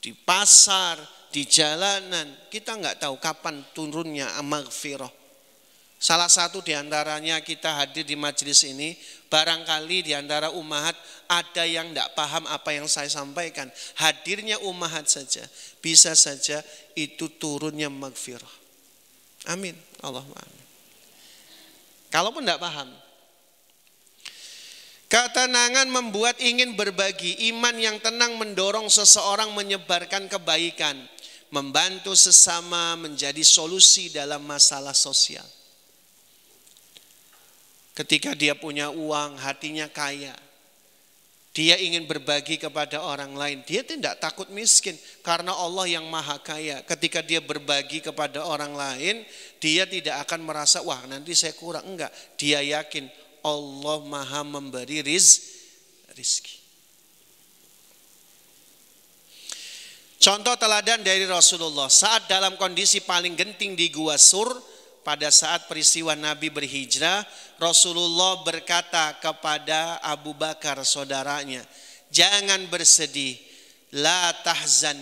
di pasar, di jalanan, kita nggak tahu kapan turunnya maghfirah. Salah satu diantaranya kita hadir di majelis ini, barangkali diantara ummahat ada yang tidak paham apa yang saya sampaikan. Hadirnya ummahat saja, bisa saja itu turunnya maghfirah. Amin. Allahumma amin. Kalaupun tidak paham, ketenangan membuat ingin berbagi. Iman yang tenang mendorong seseorang menyebarkan kebaikan, membantu sesama, menjadi solusi dalam masalah sosial. Ketika dia punya uang, hatinya kaya, dia ingin berbagi kepada orang lain. Dia tidak takut miskin karena Allah yang maha kaya. Ketika dia berbagi kepada orang lain, dia tidak akan merasa, wah nanti saya kurang. Enggak, dia yakin Allah maha memberi rizki. Contoh teladan dari Rasulullah saat dalam kondisi paling genting di Gua Sur, pada saat peristiwa Nabi berhijrah, Rasulullah berkata kepada Abu Bakar saudaranya, jangan bersedih, la tahzan,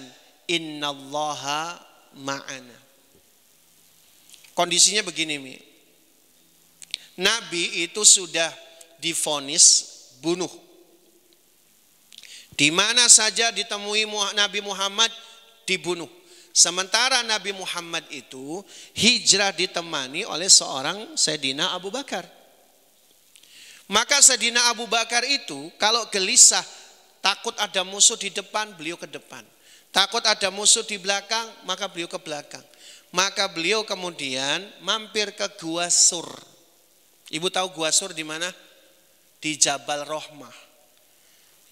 innallaha ma'ana. Kondisinya begini, Mi. Nabi itu sudah divonis bunuh. Di mana saja ditemui Nabi Muhammad dibunuh. Sementara Nabi Muhammad itu hijrah ditemani oleh seorang Sayyidina Abu Bakar. Maka Sayyidina Abu Bakar itu kalau gelisah, takut ada musuh di depan, beliau ke depan. Takut ada musuh di belakang, maka beliau ke belakang. Maka beliau kemudian mampir ke Gua Sur. Ibu tahu Gua Sur di mana? Di Jabal Rahmah.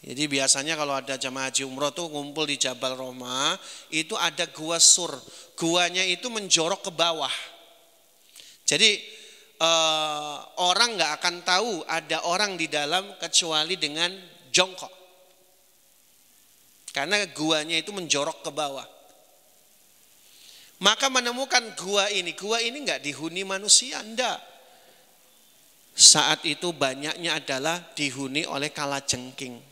Jadi biasanya kalau ada jamaah haji umroh tuh ngumpul di Jabal Rahmah, itu ada Gua Sur. Guanya itu menjorok ke bawah. Jadi orang nggak akan tahu ada orang di dalam kecuali dengan jongkok. Karena guanya itu menjorok ke bawah. Maka menemukan gua ini nggak dihuni manusia, enggak. Saat itu banyaknya adalah dihuni oleh kalajengking.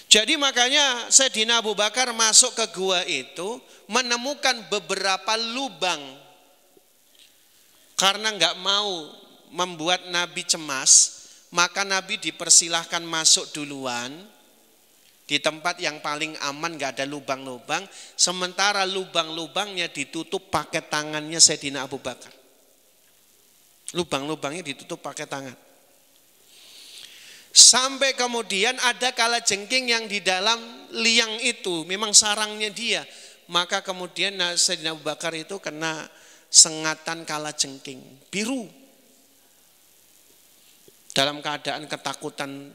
Jadi makanya Sayyidina Abu Bakar masuk ke gua itu menemukan beberapa lubang. Karena nggak mau membuat Nabi cemas, maka Nabi dipersilahkan masuk duluan di tempat yang paling aman, nggak ada lubang-lubang. Sementara lubang-lubangnya ditutup pakai tangannya Sayyidina Abu Bakar. Lubang-lubangnya ditutup pakai tangan. Sampai kemudian ada kalajengking yang di dalam liang itu, memang sarangnya dia. Maka kemudian Sayyidina Abu Bakar itu kena sengatan kalajengking biru. Dalam keadaan ketakutan,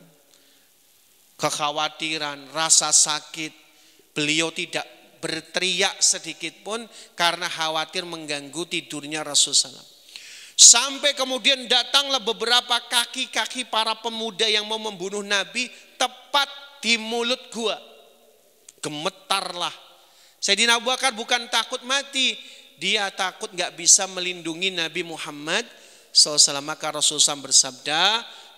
kekhawatiran, rasa sakit, beliau tidak berteriak sedikit pun karena khawatir mengganggu tidurnya Rasulullah SAW. Sampai kemudian datanglah beberapa kaki-kaki para pemuda yang mau membunuh Nabi tepat di mulut gua. Gemetarlah. Sayyidina Abu Bakar bukan takut mati, dia takut nggak bisa melindungi Nabi Muhammad SAW. Maka Rasulullah SAW bersabda,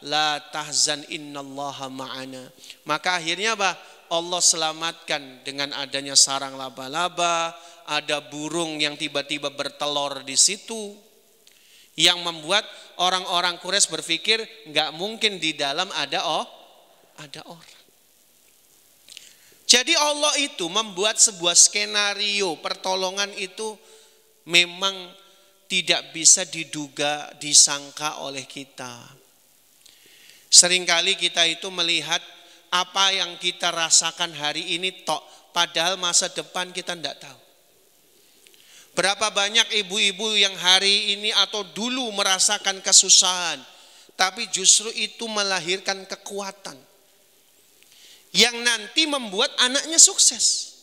la tahzan innallaha ma'ana. Maka akhirnya apa? Allah selamatkan dengan adanya sarang laba-laba, ada burung yang tiba-tiba bertelur di situ. Yang membuat orang-orang Quraisy berpikir nggak mungkin di dalam ada orang. Jadi Allah itu membuat sebuah skenario pertolongan itu memang tidak bisa diduga, disangka oleh kita. Seringkali kita itu melihat apa yang kita rasakan hari ini tok, padahal masa depan kita tidak tahu. Berapa banyak ibu-ibu yang hari ini atau dulu merasakan kesusahan, tapi justru itu melahirkan kekuatan yang nanti membuat anaknya sukses.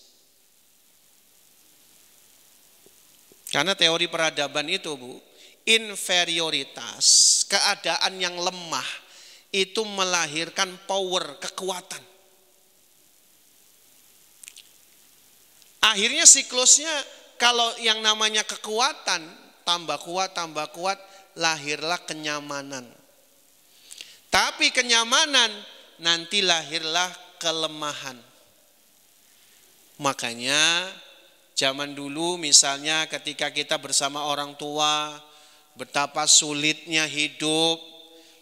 Karena teori peradaban itu, Bu, inferioritas, keadaan yang lemah itu melahirkan power, kekuatan. Akhirnya siklusnya kalau yang namanya kekuatan tambah kuat, lahirlah kenyamanan. Tapi kenyamanan nanti lahirlah kelemahan. Makanya zaman dulu misalnya ketika kita bersama orang tua, betapa sulitnya hidup,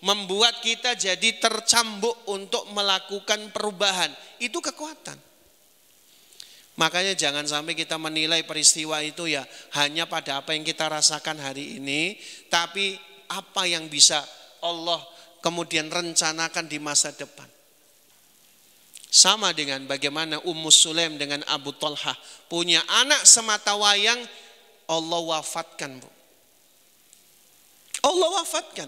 membuat kita jadi tercambuk untuk melakukan perubahan. Itu kekuatan. Makanya jangan sampai kita menilai peristiwa itu ya hanya pada apa yang kita rasakan hari ini, tapi apa yang bisa Allah kemudian rencanakan di masa depan. Sama dengan bagaimana Ummu Sulaim dengan Abu Talhah punya anak sematawayang, Allah wafatkan, Bu. Allah wafatkan.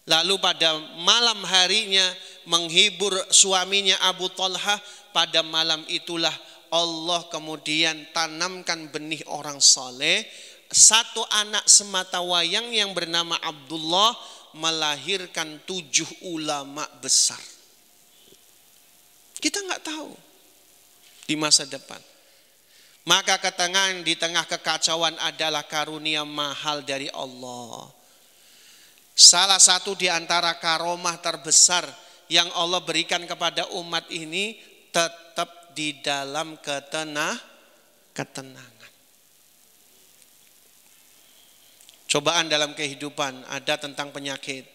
Lalu pada malam harinya menghibur suaminya Abu Talhah, pada malam itulah Allah kemudian tanamkan benih orang saleh. Satu anak sematawayang yang bernama Abdullah melahirkan 7 ulama besar. Kita nggak tahu di masa depan. Maka di tengah kekacauan adalah karunia mahal dari Allah. Salah satu di antara karomah terbesar yang Allah berikan kepada umat ini tetap di dalam ketenangan. Cobaan dalam kehidupan ada tentang penyakit.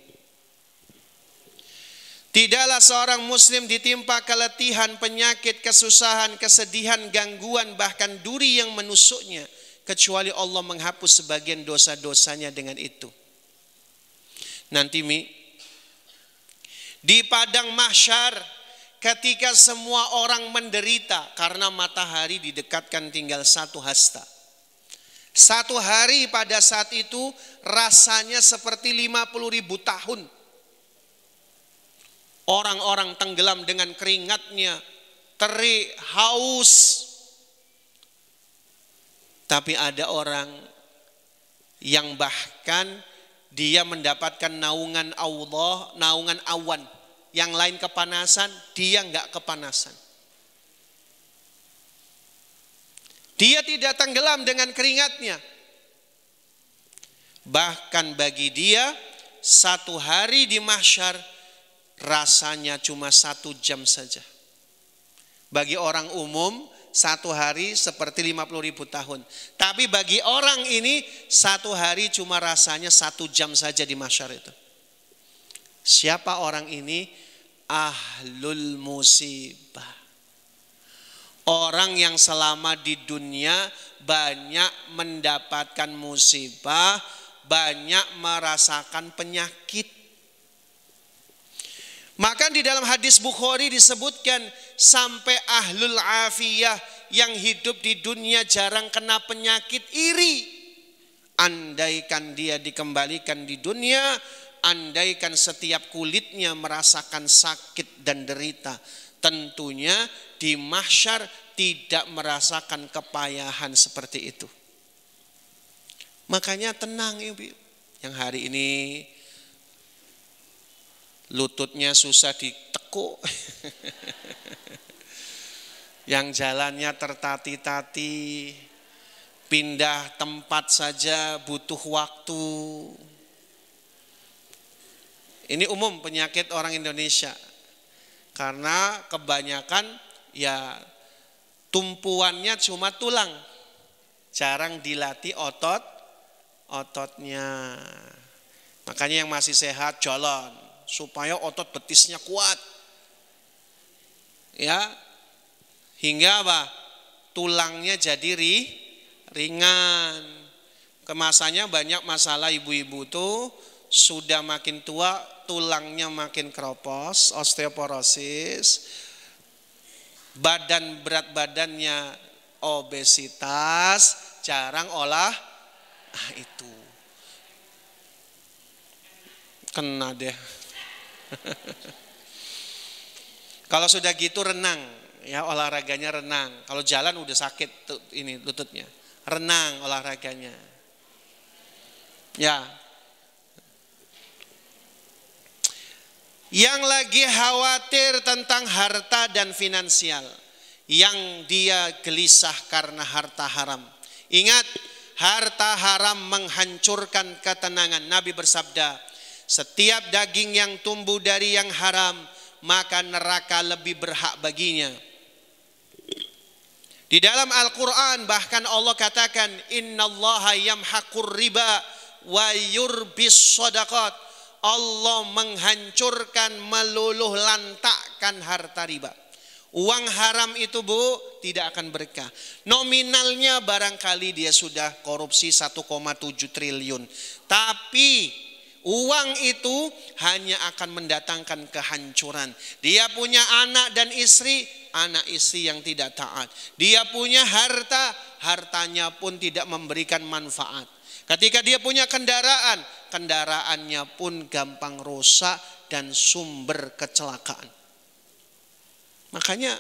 Tidaklah seorang muslim ditimpa keletihan, penyakit, kesusahan, kesedihan, gangguan, bahkan duri yang menusuknya, kecuali Allah menghapus sebagian dosa-dosanya dengan itu. Nanti di padang mahsyar, ketika semua orang menderita karena matahari didekatkan tinggal 1 hasta. 1 hari pada saat itu rasanya seperti 50.000 tahun. Orang-orang tenggelam dengan keringatnya, terik, haus. Tapi ada orang yang bahkan dia mendapatkan naungan Allah, naungan awan. Yang lain kepanasan, dia enggak kepanasan. Dia tidak tenggelam dengan keringatnya. Bahkan bagi dia 1 hari di mahsyar rasanya cuma 1 jam saja. Bagi orang umum 1 hari seperti 50.000 tahun. Tapi bagi orang ini 1 hari cuma rasanya 1 jam saja di mahsyar itu. Siapa orang ini? Ahlul musibah. Orang yang selama di dunia banyak mendapatkan musibah, banyak merasakan penyakit. Maka di dalam hadis Bukhari disebutkan sampai ahlul afiyah yang hidup di dunia jarang kena penyakit iri. Andaikan dia dikembalikan di dunia, andaikan setiap kulitnya merasakan sakit dan derita, tentunya di mahsyar tidak merasakan kepayahan seperti itu. Makanya tenang Ibu, yang hari ini lututnya susah ditekuk, yang jalannya tertati-tati, pindah tempat saja butuh waktu. Ini umum penyakit orang Indonesia. Karena kebanyakan ya tumpuannya cuma tulang. Jarang dilatih ototnya. Makanya yang masih sehat jalan supaya otot betisnya kuat. Ya. Hingga apa? Tulangnya jadi ringan. Kemasannya banyak masalah ibu-ibu tuh sudah makin tua, tulangnya makin keropos, osteoporosis, berat badannya obesitas, jarang olah. Itu kena deh. Kalau sudah gitu renang, ya olahraganya renang. Kalau jalan udah sakit ini lututnya, renang olahraganya. Ya. Yang lagi khawatir tentang harta dan finansial, yang dia gelisah karena harta haram. Ingat, harta haram menghancurkan ketenangan. Nabi bersabda, setiap daging yang tumbuh dari yang haram, maka neraka lebih berhak baginya. Di dalam Al-Quran bahkan Allah katakan, innallaha yamhaqur riba wa yurbis shadaqat. Allah menghancurkan, meluluh lantakkan harta riba. Uang haram itu Bu tidak akan berkah. Nominalnya barangkali dia sudah korupsi 1,7 triliun. Tapi uang itu hanya akan mendatangkan kehancuran. Dia punya anak dan istri, anak istri yang tidak taat. Dia punya harta, hartanya pun tidak memberikan manfaat. Ketika dia punya kendaraan, kendaraannya pun gampang rusak dan sumber kecelakaan. Makanya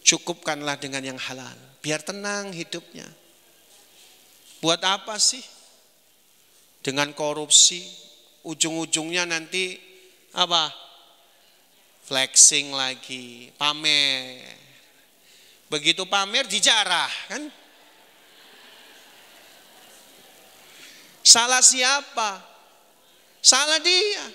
cukupkanlah dengan yang halal, biar tenang hidupnya. Buat apa sih dengan korupsi? Ujung-ujungnya nanti apa? Flexing lagi, pamer. Begitu pamer dijarah kan? Salah siapa? Salah dia.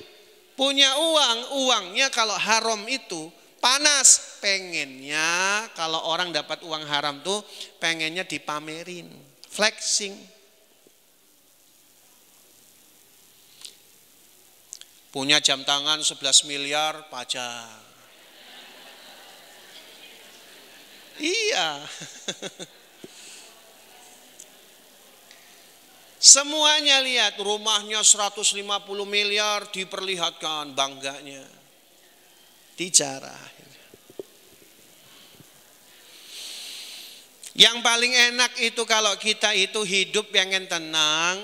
Punya uang, uangnya kalau haram itu panas. Pengennya kalau orang dapat uang haram tuh pengennya dipamerin, flexing. Punya jam tangan 11 miliar pajak. Iya. Semuanya lihat, rumahnya 150 miliar diperlihatkan bangganya. Dijarah. Yang paling enak itu kalau kita itu hidup pengen tenang,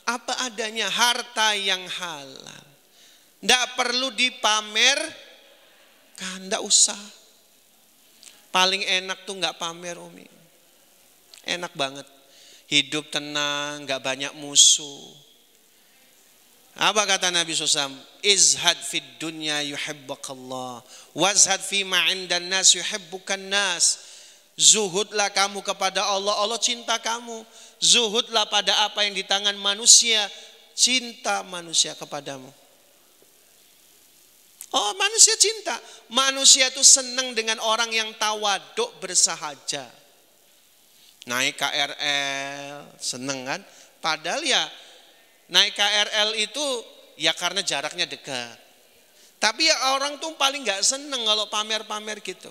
apa adanya, harta yang halal. Tidak perlu dipamerkan, tidak usah. Paling enak tuh nggak pamer Umi. Enak banget. Hidup tenang, gak banyak musuh. Apa kata Nabi SAW? Izhad fid dunya yuhibbukallah, wazhad fima indan nas yuhibbukan nas. Zuhudlah kamu kepada Allah, Allah cinta kamu. Zuhudlah pada apa yang di tangan manusia, cinta manusia kepadamu. Oh, manusia cinta. Manusia itu senang dengan orang yang tawaduk bersahaja. Naik KRL, seneng kan? Padahal ya naik KRL itu ya karena jaraknya dekat. Tapi ya orang tuh paling gak seneng kalau pamer-pamer gitu.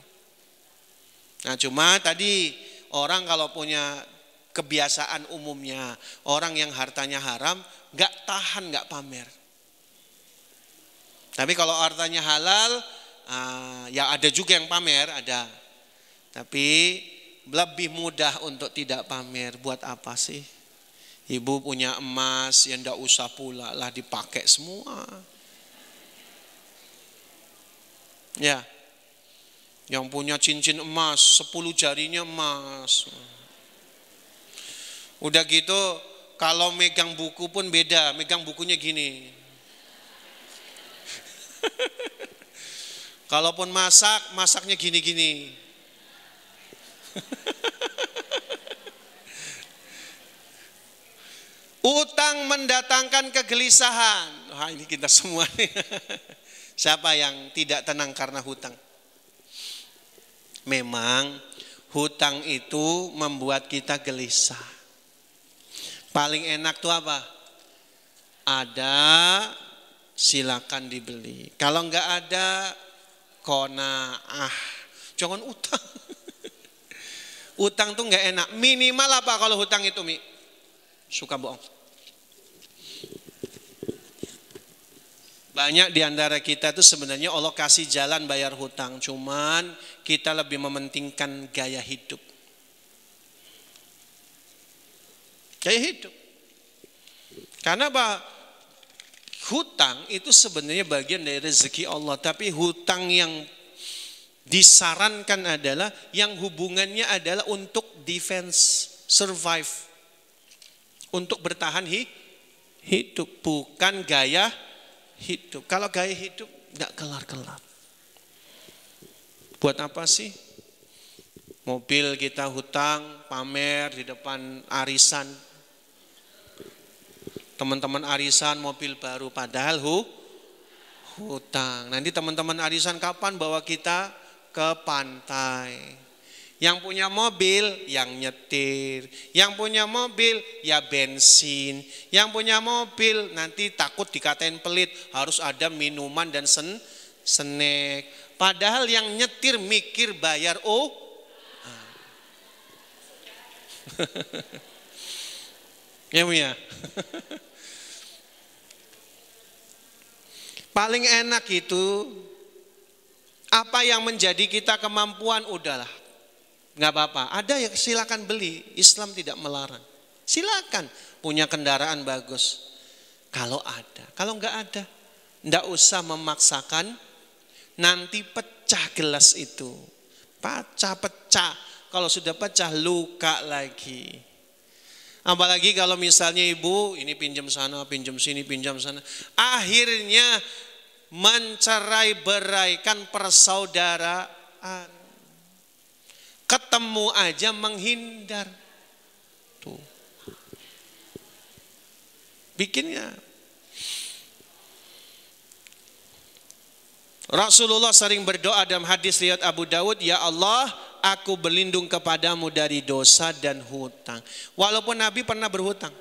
Nah cuma tadi orang kalau punya kebiasaan umumnya, orang yang hartanya haram gak tahan gak pamer. Tapi kalau hartanya halal, ya ada juga yang pamer, ada. Tapi lebih mudah untuk tidak pamer. Buat apa sih? Ibu punya emas, ya ndak usah pula lah dipakai semua. Ya, yang punya cincin emas, 10 jarinya emas. Udah gitu, kalau megang buku pun beda, megang bukunya gini. Kalaupun masak, masaknya gini-gini. Utang mendatangkan kegelisahan. Wah, ini kita semua nih. Siapa yang tidak tenang karena hutang? Memang hutang itu membuat kita gelisah. Paling enak tuh apa? Ada, silakan dibeli. Kalau enggak ada, qanaah. Jangan utang. Utang tuh enggak enak. Minimal apa kalau hutang itu, Mi? suka bohong. Banyak di antara kita itu sebenarnya Allah kasih jalan bayar hutang, cuman kita lebih mementingkan gaya hidup. Gaya hidup. Karena apa? Hutang itu sebenarnya bagian dari rezeki Allah, tapi hutang yang disarankan adalah yang hubungannya adalah untuk defense, survive, untuk bertahan hidup, bukan gaya hidup. Kalau gaya hidup nggak kelar-kelar. Buat apa sih? Mobil kita hutang, pamer di depan arisan. Teman-teman arisan mobil baru, padahal hutang. Nanti teman-teman arisan kapan bawa kita ke pantai? Yang punya mobil yang nyetir, yang punya mobil ya bensin, yang punya mobil nanti takut dikatain pelit, harus ada minuman dan snack. Padahal yang nyetir mikir bayar ya Bu ya. Paling enak itu apa yang menjadi kita kemampuan udahlah. Nggak apa-apa, ada ya silakan beli, Islam tidak melarang. Silakan punya kendaraan bagus. Kalau ada, kalau nggak ada, nggak usah memaksakan. Nanti pecah gelas itu, pecah. Kalau sudah pecah luka lagi. Apalagi kalau misalnya ibu ini pinjam sana, pinjam sini, pinjam sana. Akhirnya mencerai beraikan persaudaraan. Ketemu aja menghindar. Tuh. Bikinnya. Rasulullah sering berdoa dalam hadis riwayat Abu Dawud, ya Allah, aku berlindung kepadamu dari dosa dan hutang. Walaupun Nabi pernah berhutang.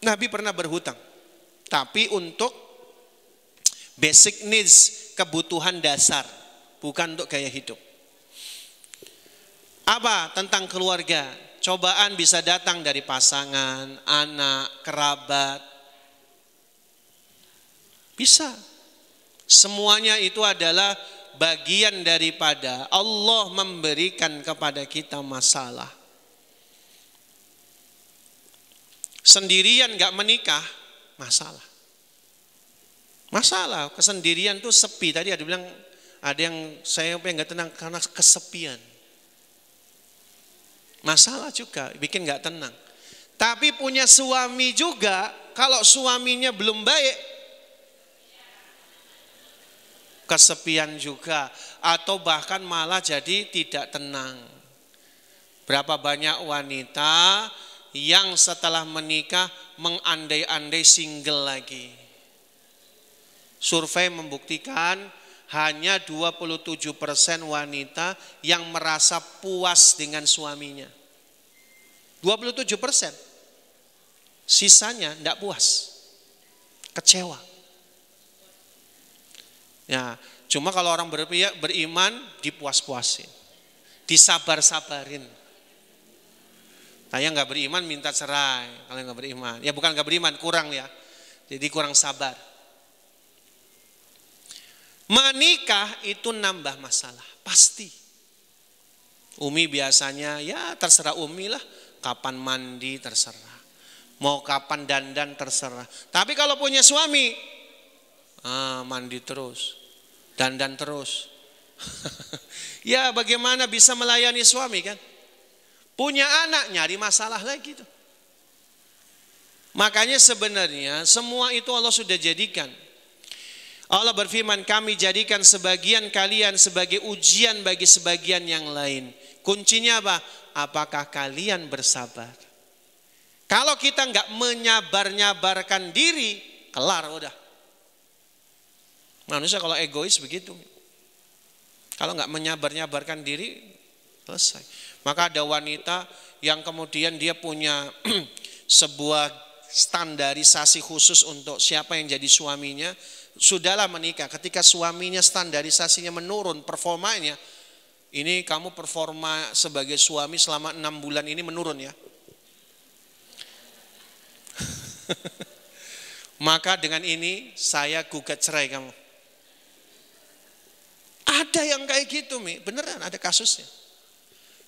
Nabi pernah berhutang. Tapi untuk basic needs, kebutuhan dasar, bukan untuk gaya hidup. Apa tentang keluarga? Cobaan bisa datang dari pasangan, anak, kerabat. Bisa. Semuanya itu adalah bagian daripada Allah memberikan kepada kita masalah. Sendirian gak menikah, masalah. Masalah, kesendirian tuh sepi. Tadi ada bilang, ada yang saya pengen gak tenang karena kesepian. Masalah juga, bikin gak tenang. Tapi punya suami juga, kalau suaminya belum baik, kesepian juga. Atau bahkan malah jadi tidak tenang. Berapa banyak wanita yang setelah menikah mengandai-andai single lagi. Survei membuktikan hanya 27% wanita yang merasa puas dengan suaminya. 27%. Sisanya tidak puas. Kecewa. Ya, cuma kalau orang beriman dipuas-puasin. Disabar-sabarin. Saya nggak beriman minta cerai kalau nggak beriman. Ya bukan nggak beriman, kurang ya. Jadi kurang sabar. Menikah itu nambah masalah, pasti. Umi biasanya ya terserah Umi lah, kapan mandi terserah. Mau kapan dandan terserah. Tapi kalau punya suami, mandi terus, dandan terus. Ya bagaimana bisa melayani suami kan? Punya anak nyari masalah lagi tuh. Makanya sebenarnya semua itu Allah sudah jadikan. Allah berfirman, kami jadikan sebagian kalian sebagai ujian bagi sebagian yang lain. Kuncinya apa? Apakah kalian bersabar? Kalau kita nggak menyabar-nyabarkan diri, kelar udah. Manusia kalau egois begitu. Kalau nggak menyabar-nyabarkan diri, selesai. Maka ada wanita yang kemudian dia punya sebuah standarisasi khusus untuk siapa yang jadi suaminya. Sudahlah menikah, ketika suaminya standarisasinya menurun performanya, ini kamu performa sebagai suami selama 6 bulan ini menurun ya. Maka dengan ini saya gugat cerai kamu. Ada yang kayak gitu, Mi. Beneran ada kasusnya.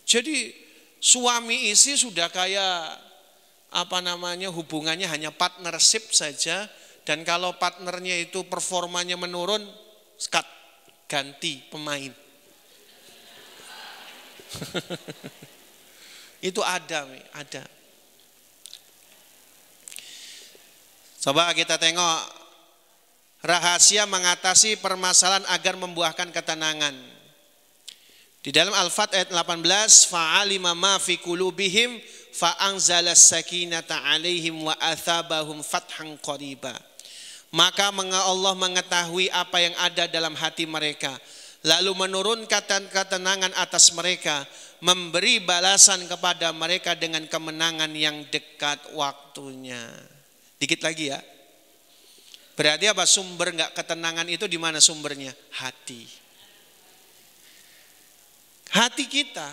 Jadi suami istri sudah kayak hubungannya hanya partnership saja, dan kalau partnernya itu performanya menurun, cut, ganti pemain. Itu ada, Mi, ada. Coba kita tengok rahasia mengatasi permasalahan agar membuahkan ketenangan. Di dalam Al-Fat ayat 18, fa'alima ma fi qulubihim fa'anzalas sakinata 'alaihim wa athabahum fathan qariba. Maka Allah mengetahui apa yang ada dalam hati mereka, lalu menurunkan ketenangan atas mereka, memberi balasan kepada mereka dengan kemenangan yang dekat waktunya. Dikit lagi ya. Berarti apa? Sumber enggak ketenangan itu di mana sumbernya? Hati. Hati kita.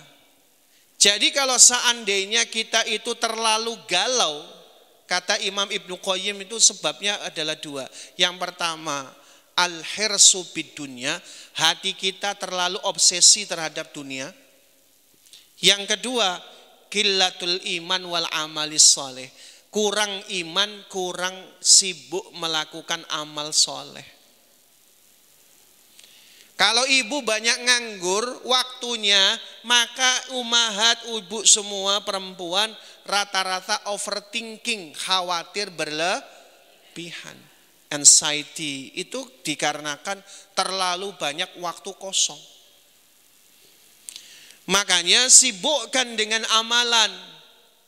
Jadi kalau seandainya kita itu terlalu galau, kata Imam Ibnu Qayyim itu sebabnya adalah dua. Yang pertama, al-hirsu bid dunya, hati kita terlalu obsesi terhadap dunia. Yang kedua, qillatul iman wal amalis soleh, kurang iman, kurang sibuk melakukan amal soleh. Kalau ibu banyak nganggur waktunya, maka umahat, ibu semua perempuan rata-rata overthinking, khawatir berlebihan. Anxiety itu dikarenakan terlalu banyak waktu kosong. Makanya sibukkan dengan amalan.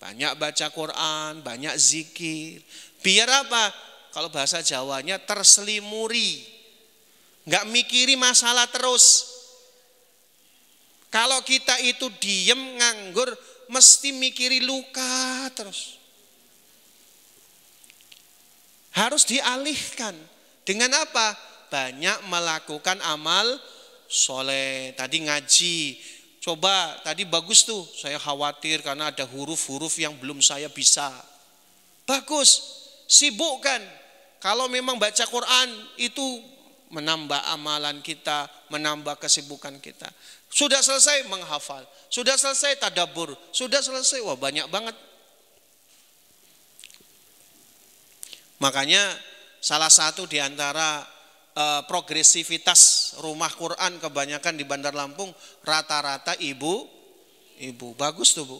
Banyak baca Quran, banyak zikir. Biar apa? Kalau bahasa Jawanya terselimuri. Enggak mikiri masalah terus. Kalau kita itu diem nganggur, mesti mikiri luka terus. Harus dialihkan. Dengan apa? Banyak melakukan amal soleh. Tadi ngaji. Coba tadi bagus tuh, saya khawatir karena ada huruf-huruf yang belum saya bisa. Bagus, sibukkan. Kalau memang baca Quran itu menambah amalan kita, menambah kesibukan kita. Sudah selesai menghafal, sudah selesai tadabbur, sudah selesai, wah banyak banget. Makanya salah satu di antara progresivitas rumah Quran kebanyakan di Bandar Lampung rata-rata ibu. Bagus tuh, Bu.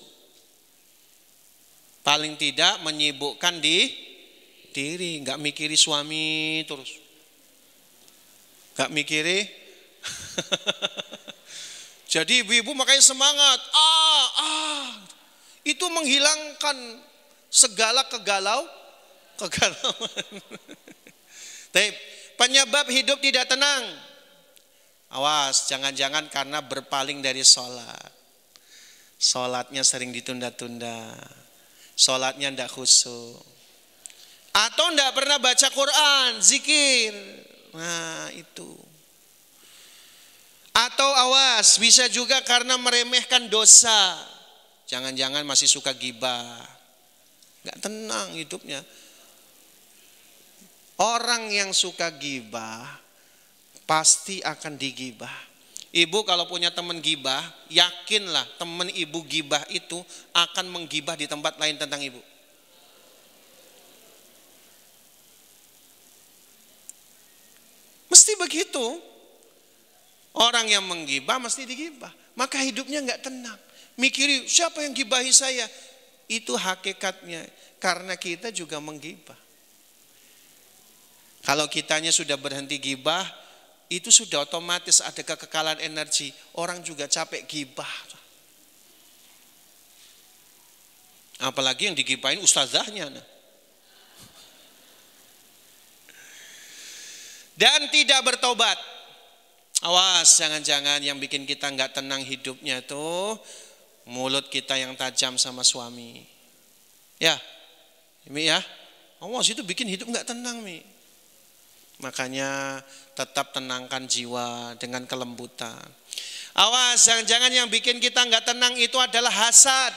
Paling tidak menyibukkan diri, enggak mikiri suami terus. Enggak mikiri. Jadi ibu-ibu makanya semangat. Itu menghilangkan segala kegalauan. Tapi penyebab hidup tidak tenang. Awas, jangan-jangan karena berpaling dari sholat. Sholatnya sering ditunda-tunda. Sholatnya tidak khusyuk. Atau tidak pernah baca Quran, zikir. Nah itu. Atau awas, bisa juga karena meremehkan dosa. Jangan-jangan masih suka gibah. Nggak tenang hidupnya. Orang yang suka gibah pasti akan digibah. Ibu kalau punya teman gibah, yakinlah teman ibu gibah itu akan menggibah di tempat lain tentang ibu. Mesti begitu. Orang yang menggibah mesti digibah. Maka hidupnya nggak tenang. Mikiri siapa yang gibahi saya? Itu hakikatnya. Karena kita juga menggibah. Kalau kitanya sudah berhenti gibah, itu sudah otomatis ada kekekalan energi. Orang juga capek gibah. Apalagi yang digibahin ustazahnya. Dan tidak bertobat. Awas, jangan-jangan yang bikin kita nggak tenang hidupnya tuh mulut kita yang tajam sama suami. Ya, Mi ya. Awas, itu bikin hidup nggak tenang, Mi. Makanya tetap tenangkan jiwa dengan kelembutan. Awas, jangan-jangan yang bikin kita nggak tenang itu adalah hasad.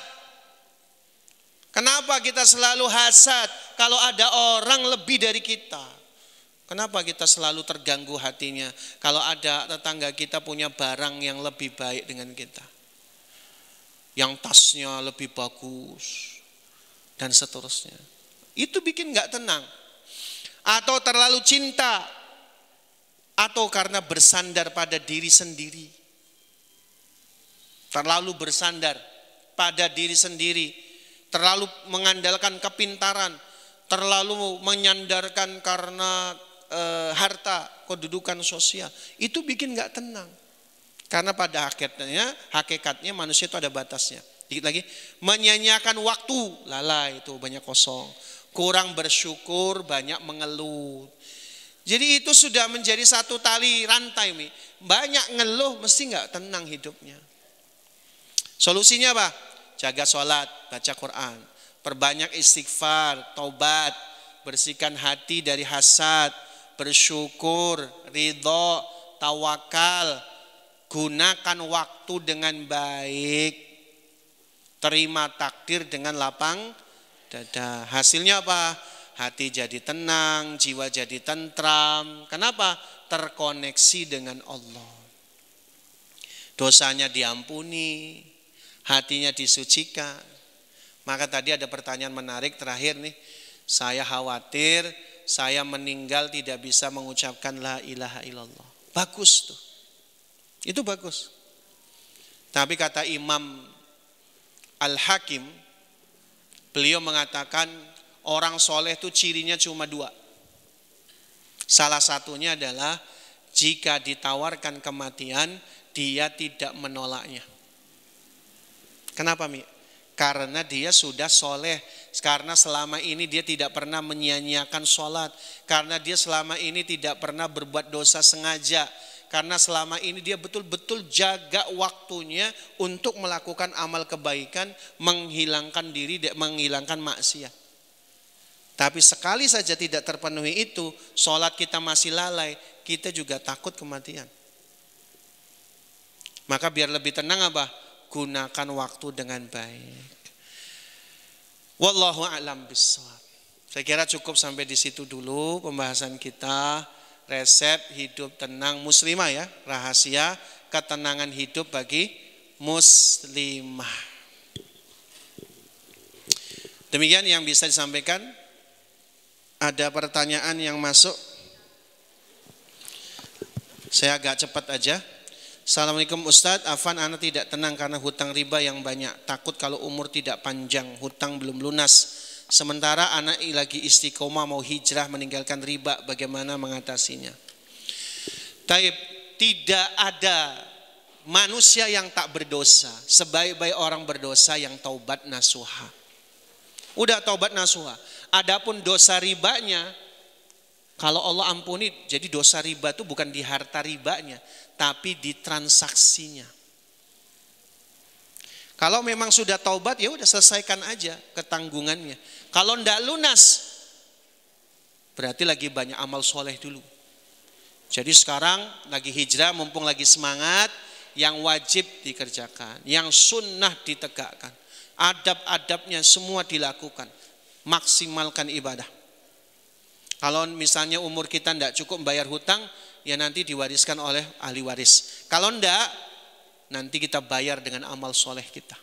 Kenapa kita selalu hasad? kalau ada orang lebih dari kita? Kenapa kita selalu terganggu hatinya kalau ada tetangga kita punya barang yang lebih baik dengan kita? Yang tasnya lebih bagus dan seterusnya. Itu bikin gak tenang. Atau terlalu cinta, atau karena bersandar pada diri sendiri. Terlalu bersandar pada diri sendiri, terlalu mengandalkan kepintaran, terlalu menyandarkan karena harta, kedudukan sosial. Itu bikin gak tenang. Karena pada hakikatnya manusia itu ada batasnya. Dikit lagi, menyanyiakan waktu, lalai itu banyak kosong. Kurang bersyukur, banyak mengeluh. Jadi itu sudah menjadi satu tali rantai. Banyak ngeluh, mesti gak tenang hidupnya. Solusinya apa? Jaga sholat, baca Quran, perbanyak istighfar, taubat, bersihkan hati dari hasad, bersyukur, ridho, tawakal, gunakan waktu dengan baik, terima takdir dengan lapang dada. Hasilnya apa? Hati jadi tenang, jiwa jadi tentram. Kenapa? Terkoneksi dengan Allah. Dosanya diampuni, hatinya disucikan. Maka tadi ada pertanyaan menarik terakhir nih. Saya khawatir saya meninggal tidak bisa mengucapkan la ilaha illallah. Bagus tuh. Itu bagus. Tapi kata Imam Al-Hakim, beliau mengatakan orang soleh itu cirinya cuma dua. Salah satunya adalah jika ditawarkan kematian, dia tidak menolaknya. Kenapa, Mi? Karena dia sudah soleh. Karena selama ini dia tidak pernah menyia-nyiakan sholat. Karena dia selama ini tidak pernah berbuat dosa sengaja. Karena selama ini dia betul-betul jaga waktunya untuk melakukan amal kebaikan, menghilangkan diri, menghilangkan maksiat. Tapi sekali saja tidak terpenuhi itu, sholat kita masih lalai, kita juga takut kematian. Maka biar lebih tenang apa? Gunakan waktu dengan baik. Wallahu a'lam bishawab. Saya kira cukup sampai di situ dulu pembahasan kita. Resep hidup tenang muslimah ya, rahasia ketenangan hidup bagi muslimah. Demikian yang bisa disampaikan. Ada pertanyaan yang masuk? Saya agak cepat aja. Assalamualaikum Ustadz, Afan anak tidak tenang karena hutang riba yang banyak. Takut kalau umur tidak panjang, hutang belum lunas. Sementara anak lagi istiqomah mau hijrah meninggalkan riba, bagaimana mengatasinya? Taib, tidak ada manusia yang tak berdosa. Sebaik-baik orang berdosa yang taubat nasuha. Udah taubat nasuha. Adapun dosa ribanya, kalau Allah ampuni, jadi dosa riba itu bukan di harta ribanya, tapi di transaksinya. Kalau memang sudah taubat, ya udah selesaikan aja ketanggungannya. Kalau ndak lunas, berarti lagi banyak amal soleh dulu. Jadi sekarang lagi hijrah, mumpung lagi semangat, yang wajib dikerjakan, yang sunnah ditegakkan, adab-adabnya semua dilakukan, maksimalkan ibadah. Kalau misalnya umur kita ndak cukup bayar hutang, ya nanti diwariskan oleh ahli waris. Kalau ndak, nanti kita bayar dengan amal soleh kita.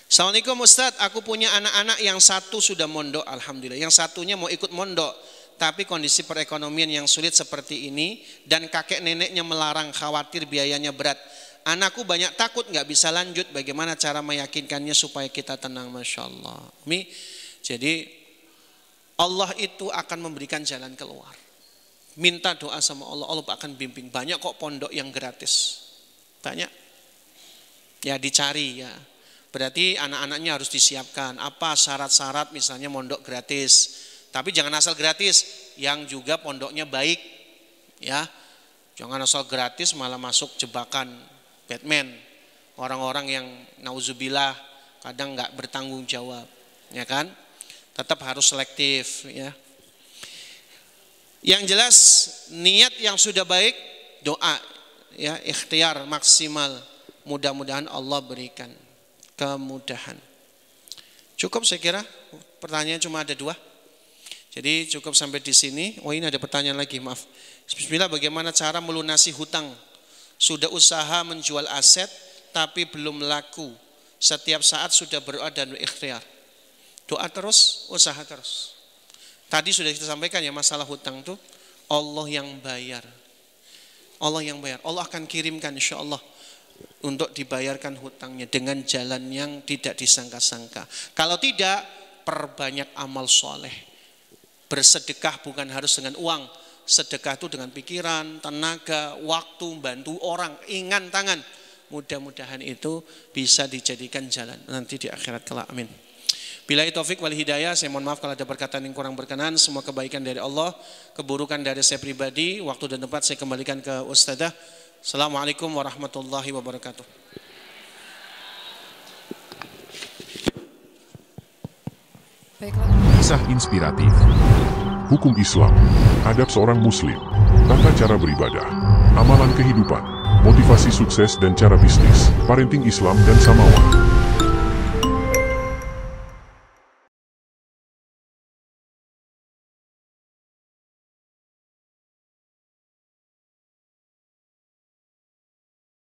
Assalamualaikum Ustadz, aku punya anak-anak yang satu sudah mondok, alhamdulillah. Yang satunya mau ikut mondok, tapi kondisi perekonomian yang sulit seperti ini dan kakek neneknya melarang, khawatir biayanya berat. Anakku banyak takut nggak bisa lanjut, bagaimana cara meyakinkannya supaya kita tenang? Masya Allah. Jadi Allah itu akan memberikan jalan keluar. Minta doa sama Allah, Allah akan bimbing. Banyak kok pondok yang gratis. Banyak. Ya dicari ya. Berarti anak-anaknya harus disiapkan. Apa syarat-syarat misalnya mondok gratis. Tapi jangan asal gratis, yang juga pondoknya baik. Ya. Jangan asal gratis malah masuk jebakan Batman. Orang-orang yang nauzubillah kadang nggak bertanggung jawab. Ya kan? Tetap harus selektif ya. Yang jelas niat yang sudah baik, doa ya, ikhtiar maksimal, mudah-mudahan Allah berikan kemudahan. Cukup saya kira, pertanyaan cuma ada 2. Jadi cukup sampai di sini. Oh ini ada pertanyaan lagi, maaf. Bismillah, bagaimana cara melunasi hutang? Sudah usaha menjual aset tapi belum laku. Setiap saat sudah berdoa dan berikhtiar. Doa terus, usaha terus. Tadi sudah kita sampaikan ya, masalah hutang tuh Allah yang bayar. Allah yang bayar. Allah akan kirimkan insya Allah untuk dibayarkan hutangnya dengan jalan yang tidak disangka-sangka. Kalau tidak, perbanyak amal soleh. Bersedekah bukan harus dengan uang. Sedekah itu dengan pikiran, tenaga, waktu, bantu orang, ingan tangan. Mudah-mudahan itu bisa dijadikan jalan nanti di akhirat kelak. Amin. Billahi taufik wal hidayah. Saya mohon maaf kalau ada perkataan yang kurang berkenan. Semua kebaikan dari Allah, keburukan dari saya pribadi. Waktu dan tempat saya kembalikan ke Ustadzah. Assalamualaikum warahmatullahi wabarakatuh. Kisah inspiratif, hukum Islam, adab seorang muslim, tata cara beribadah, amalan kehidupan, motivasi sukses dan cara bisnis, parenting Islam dan Samawa.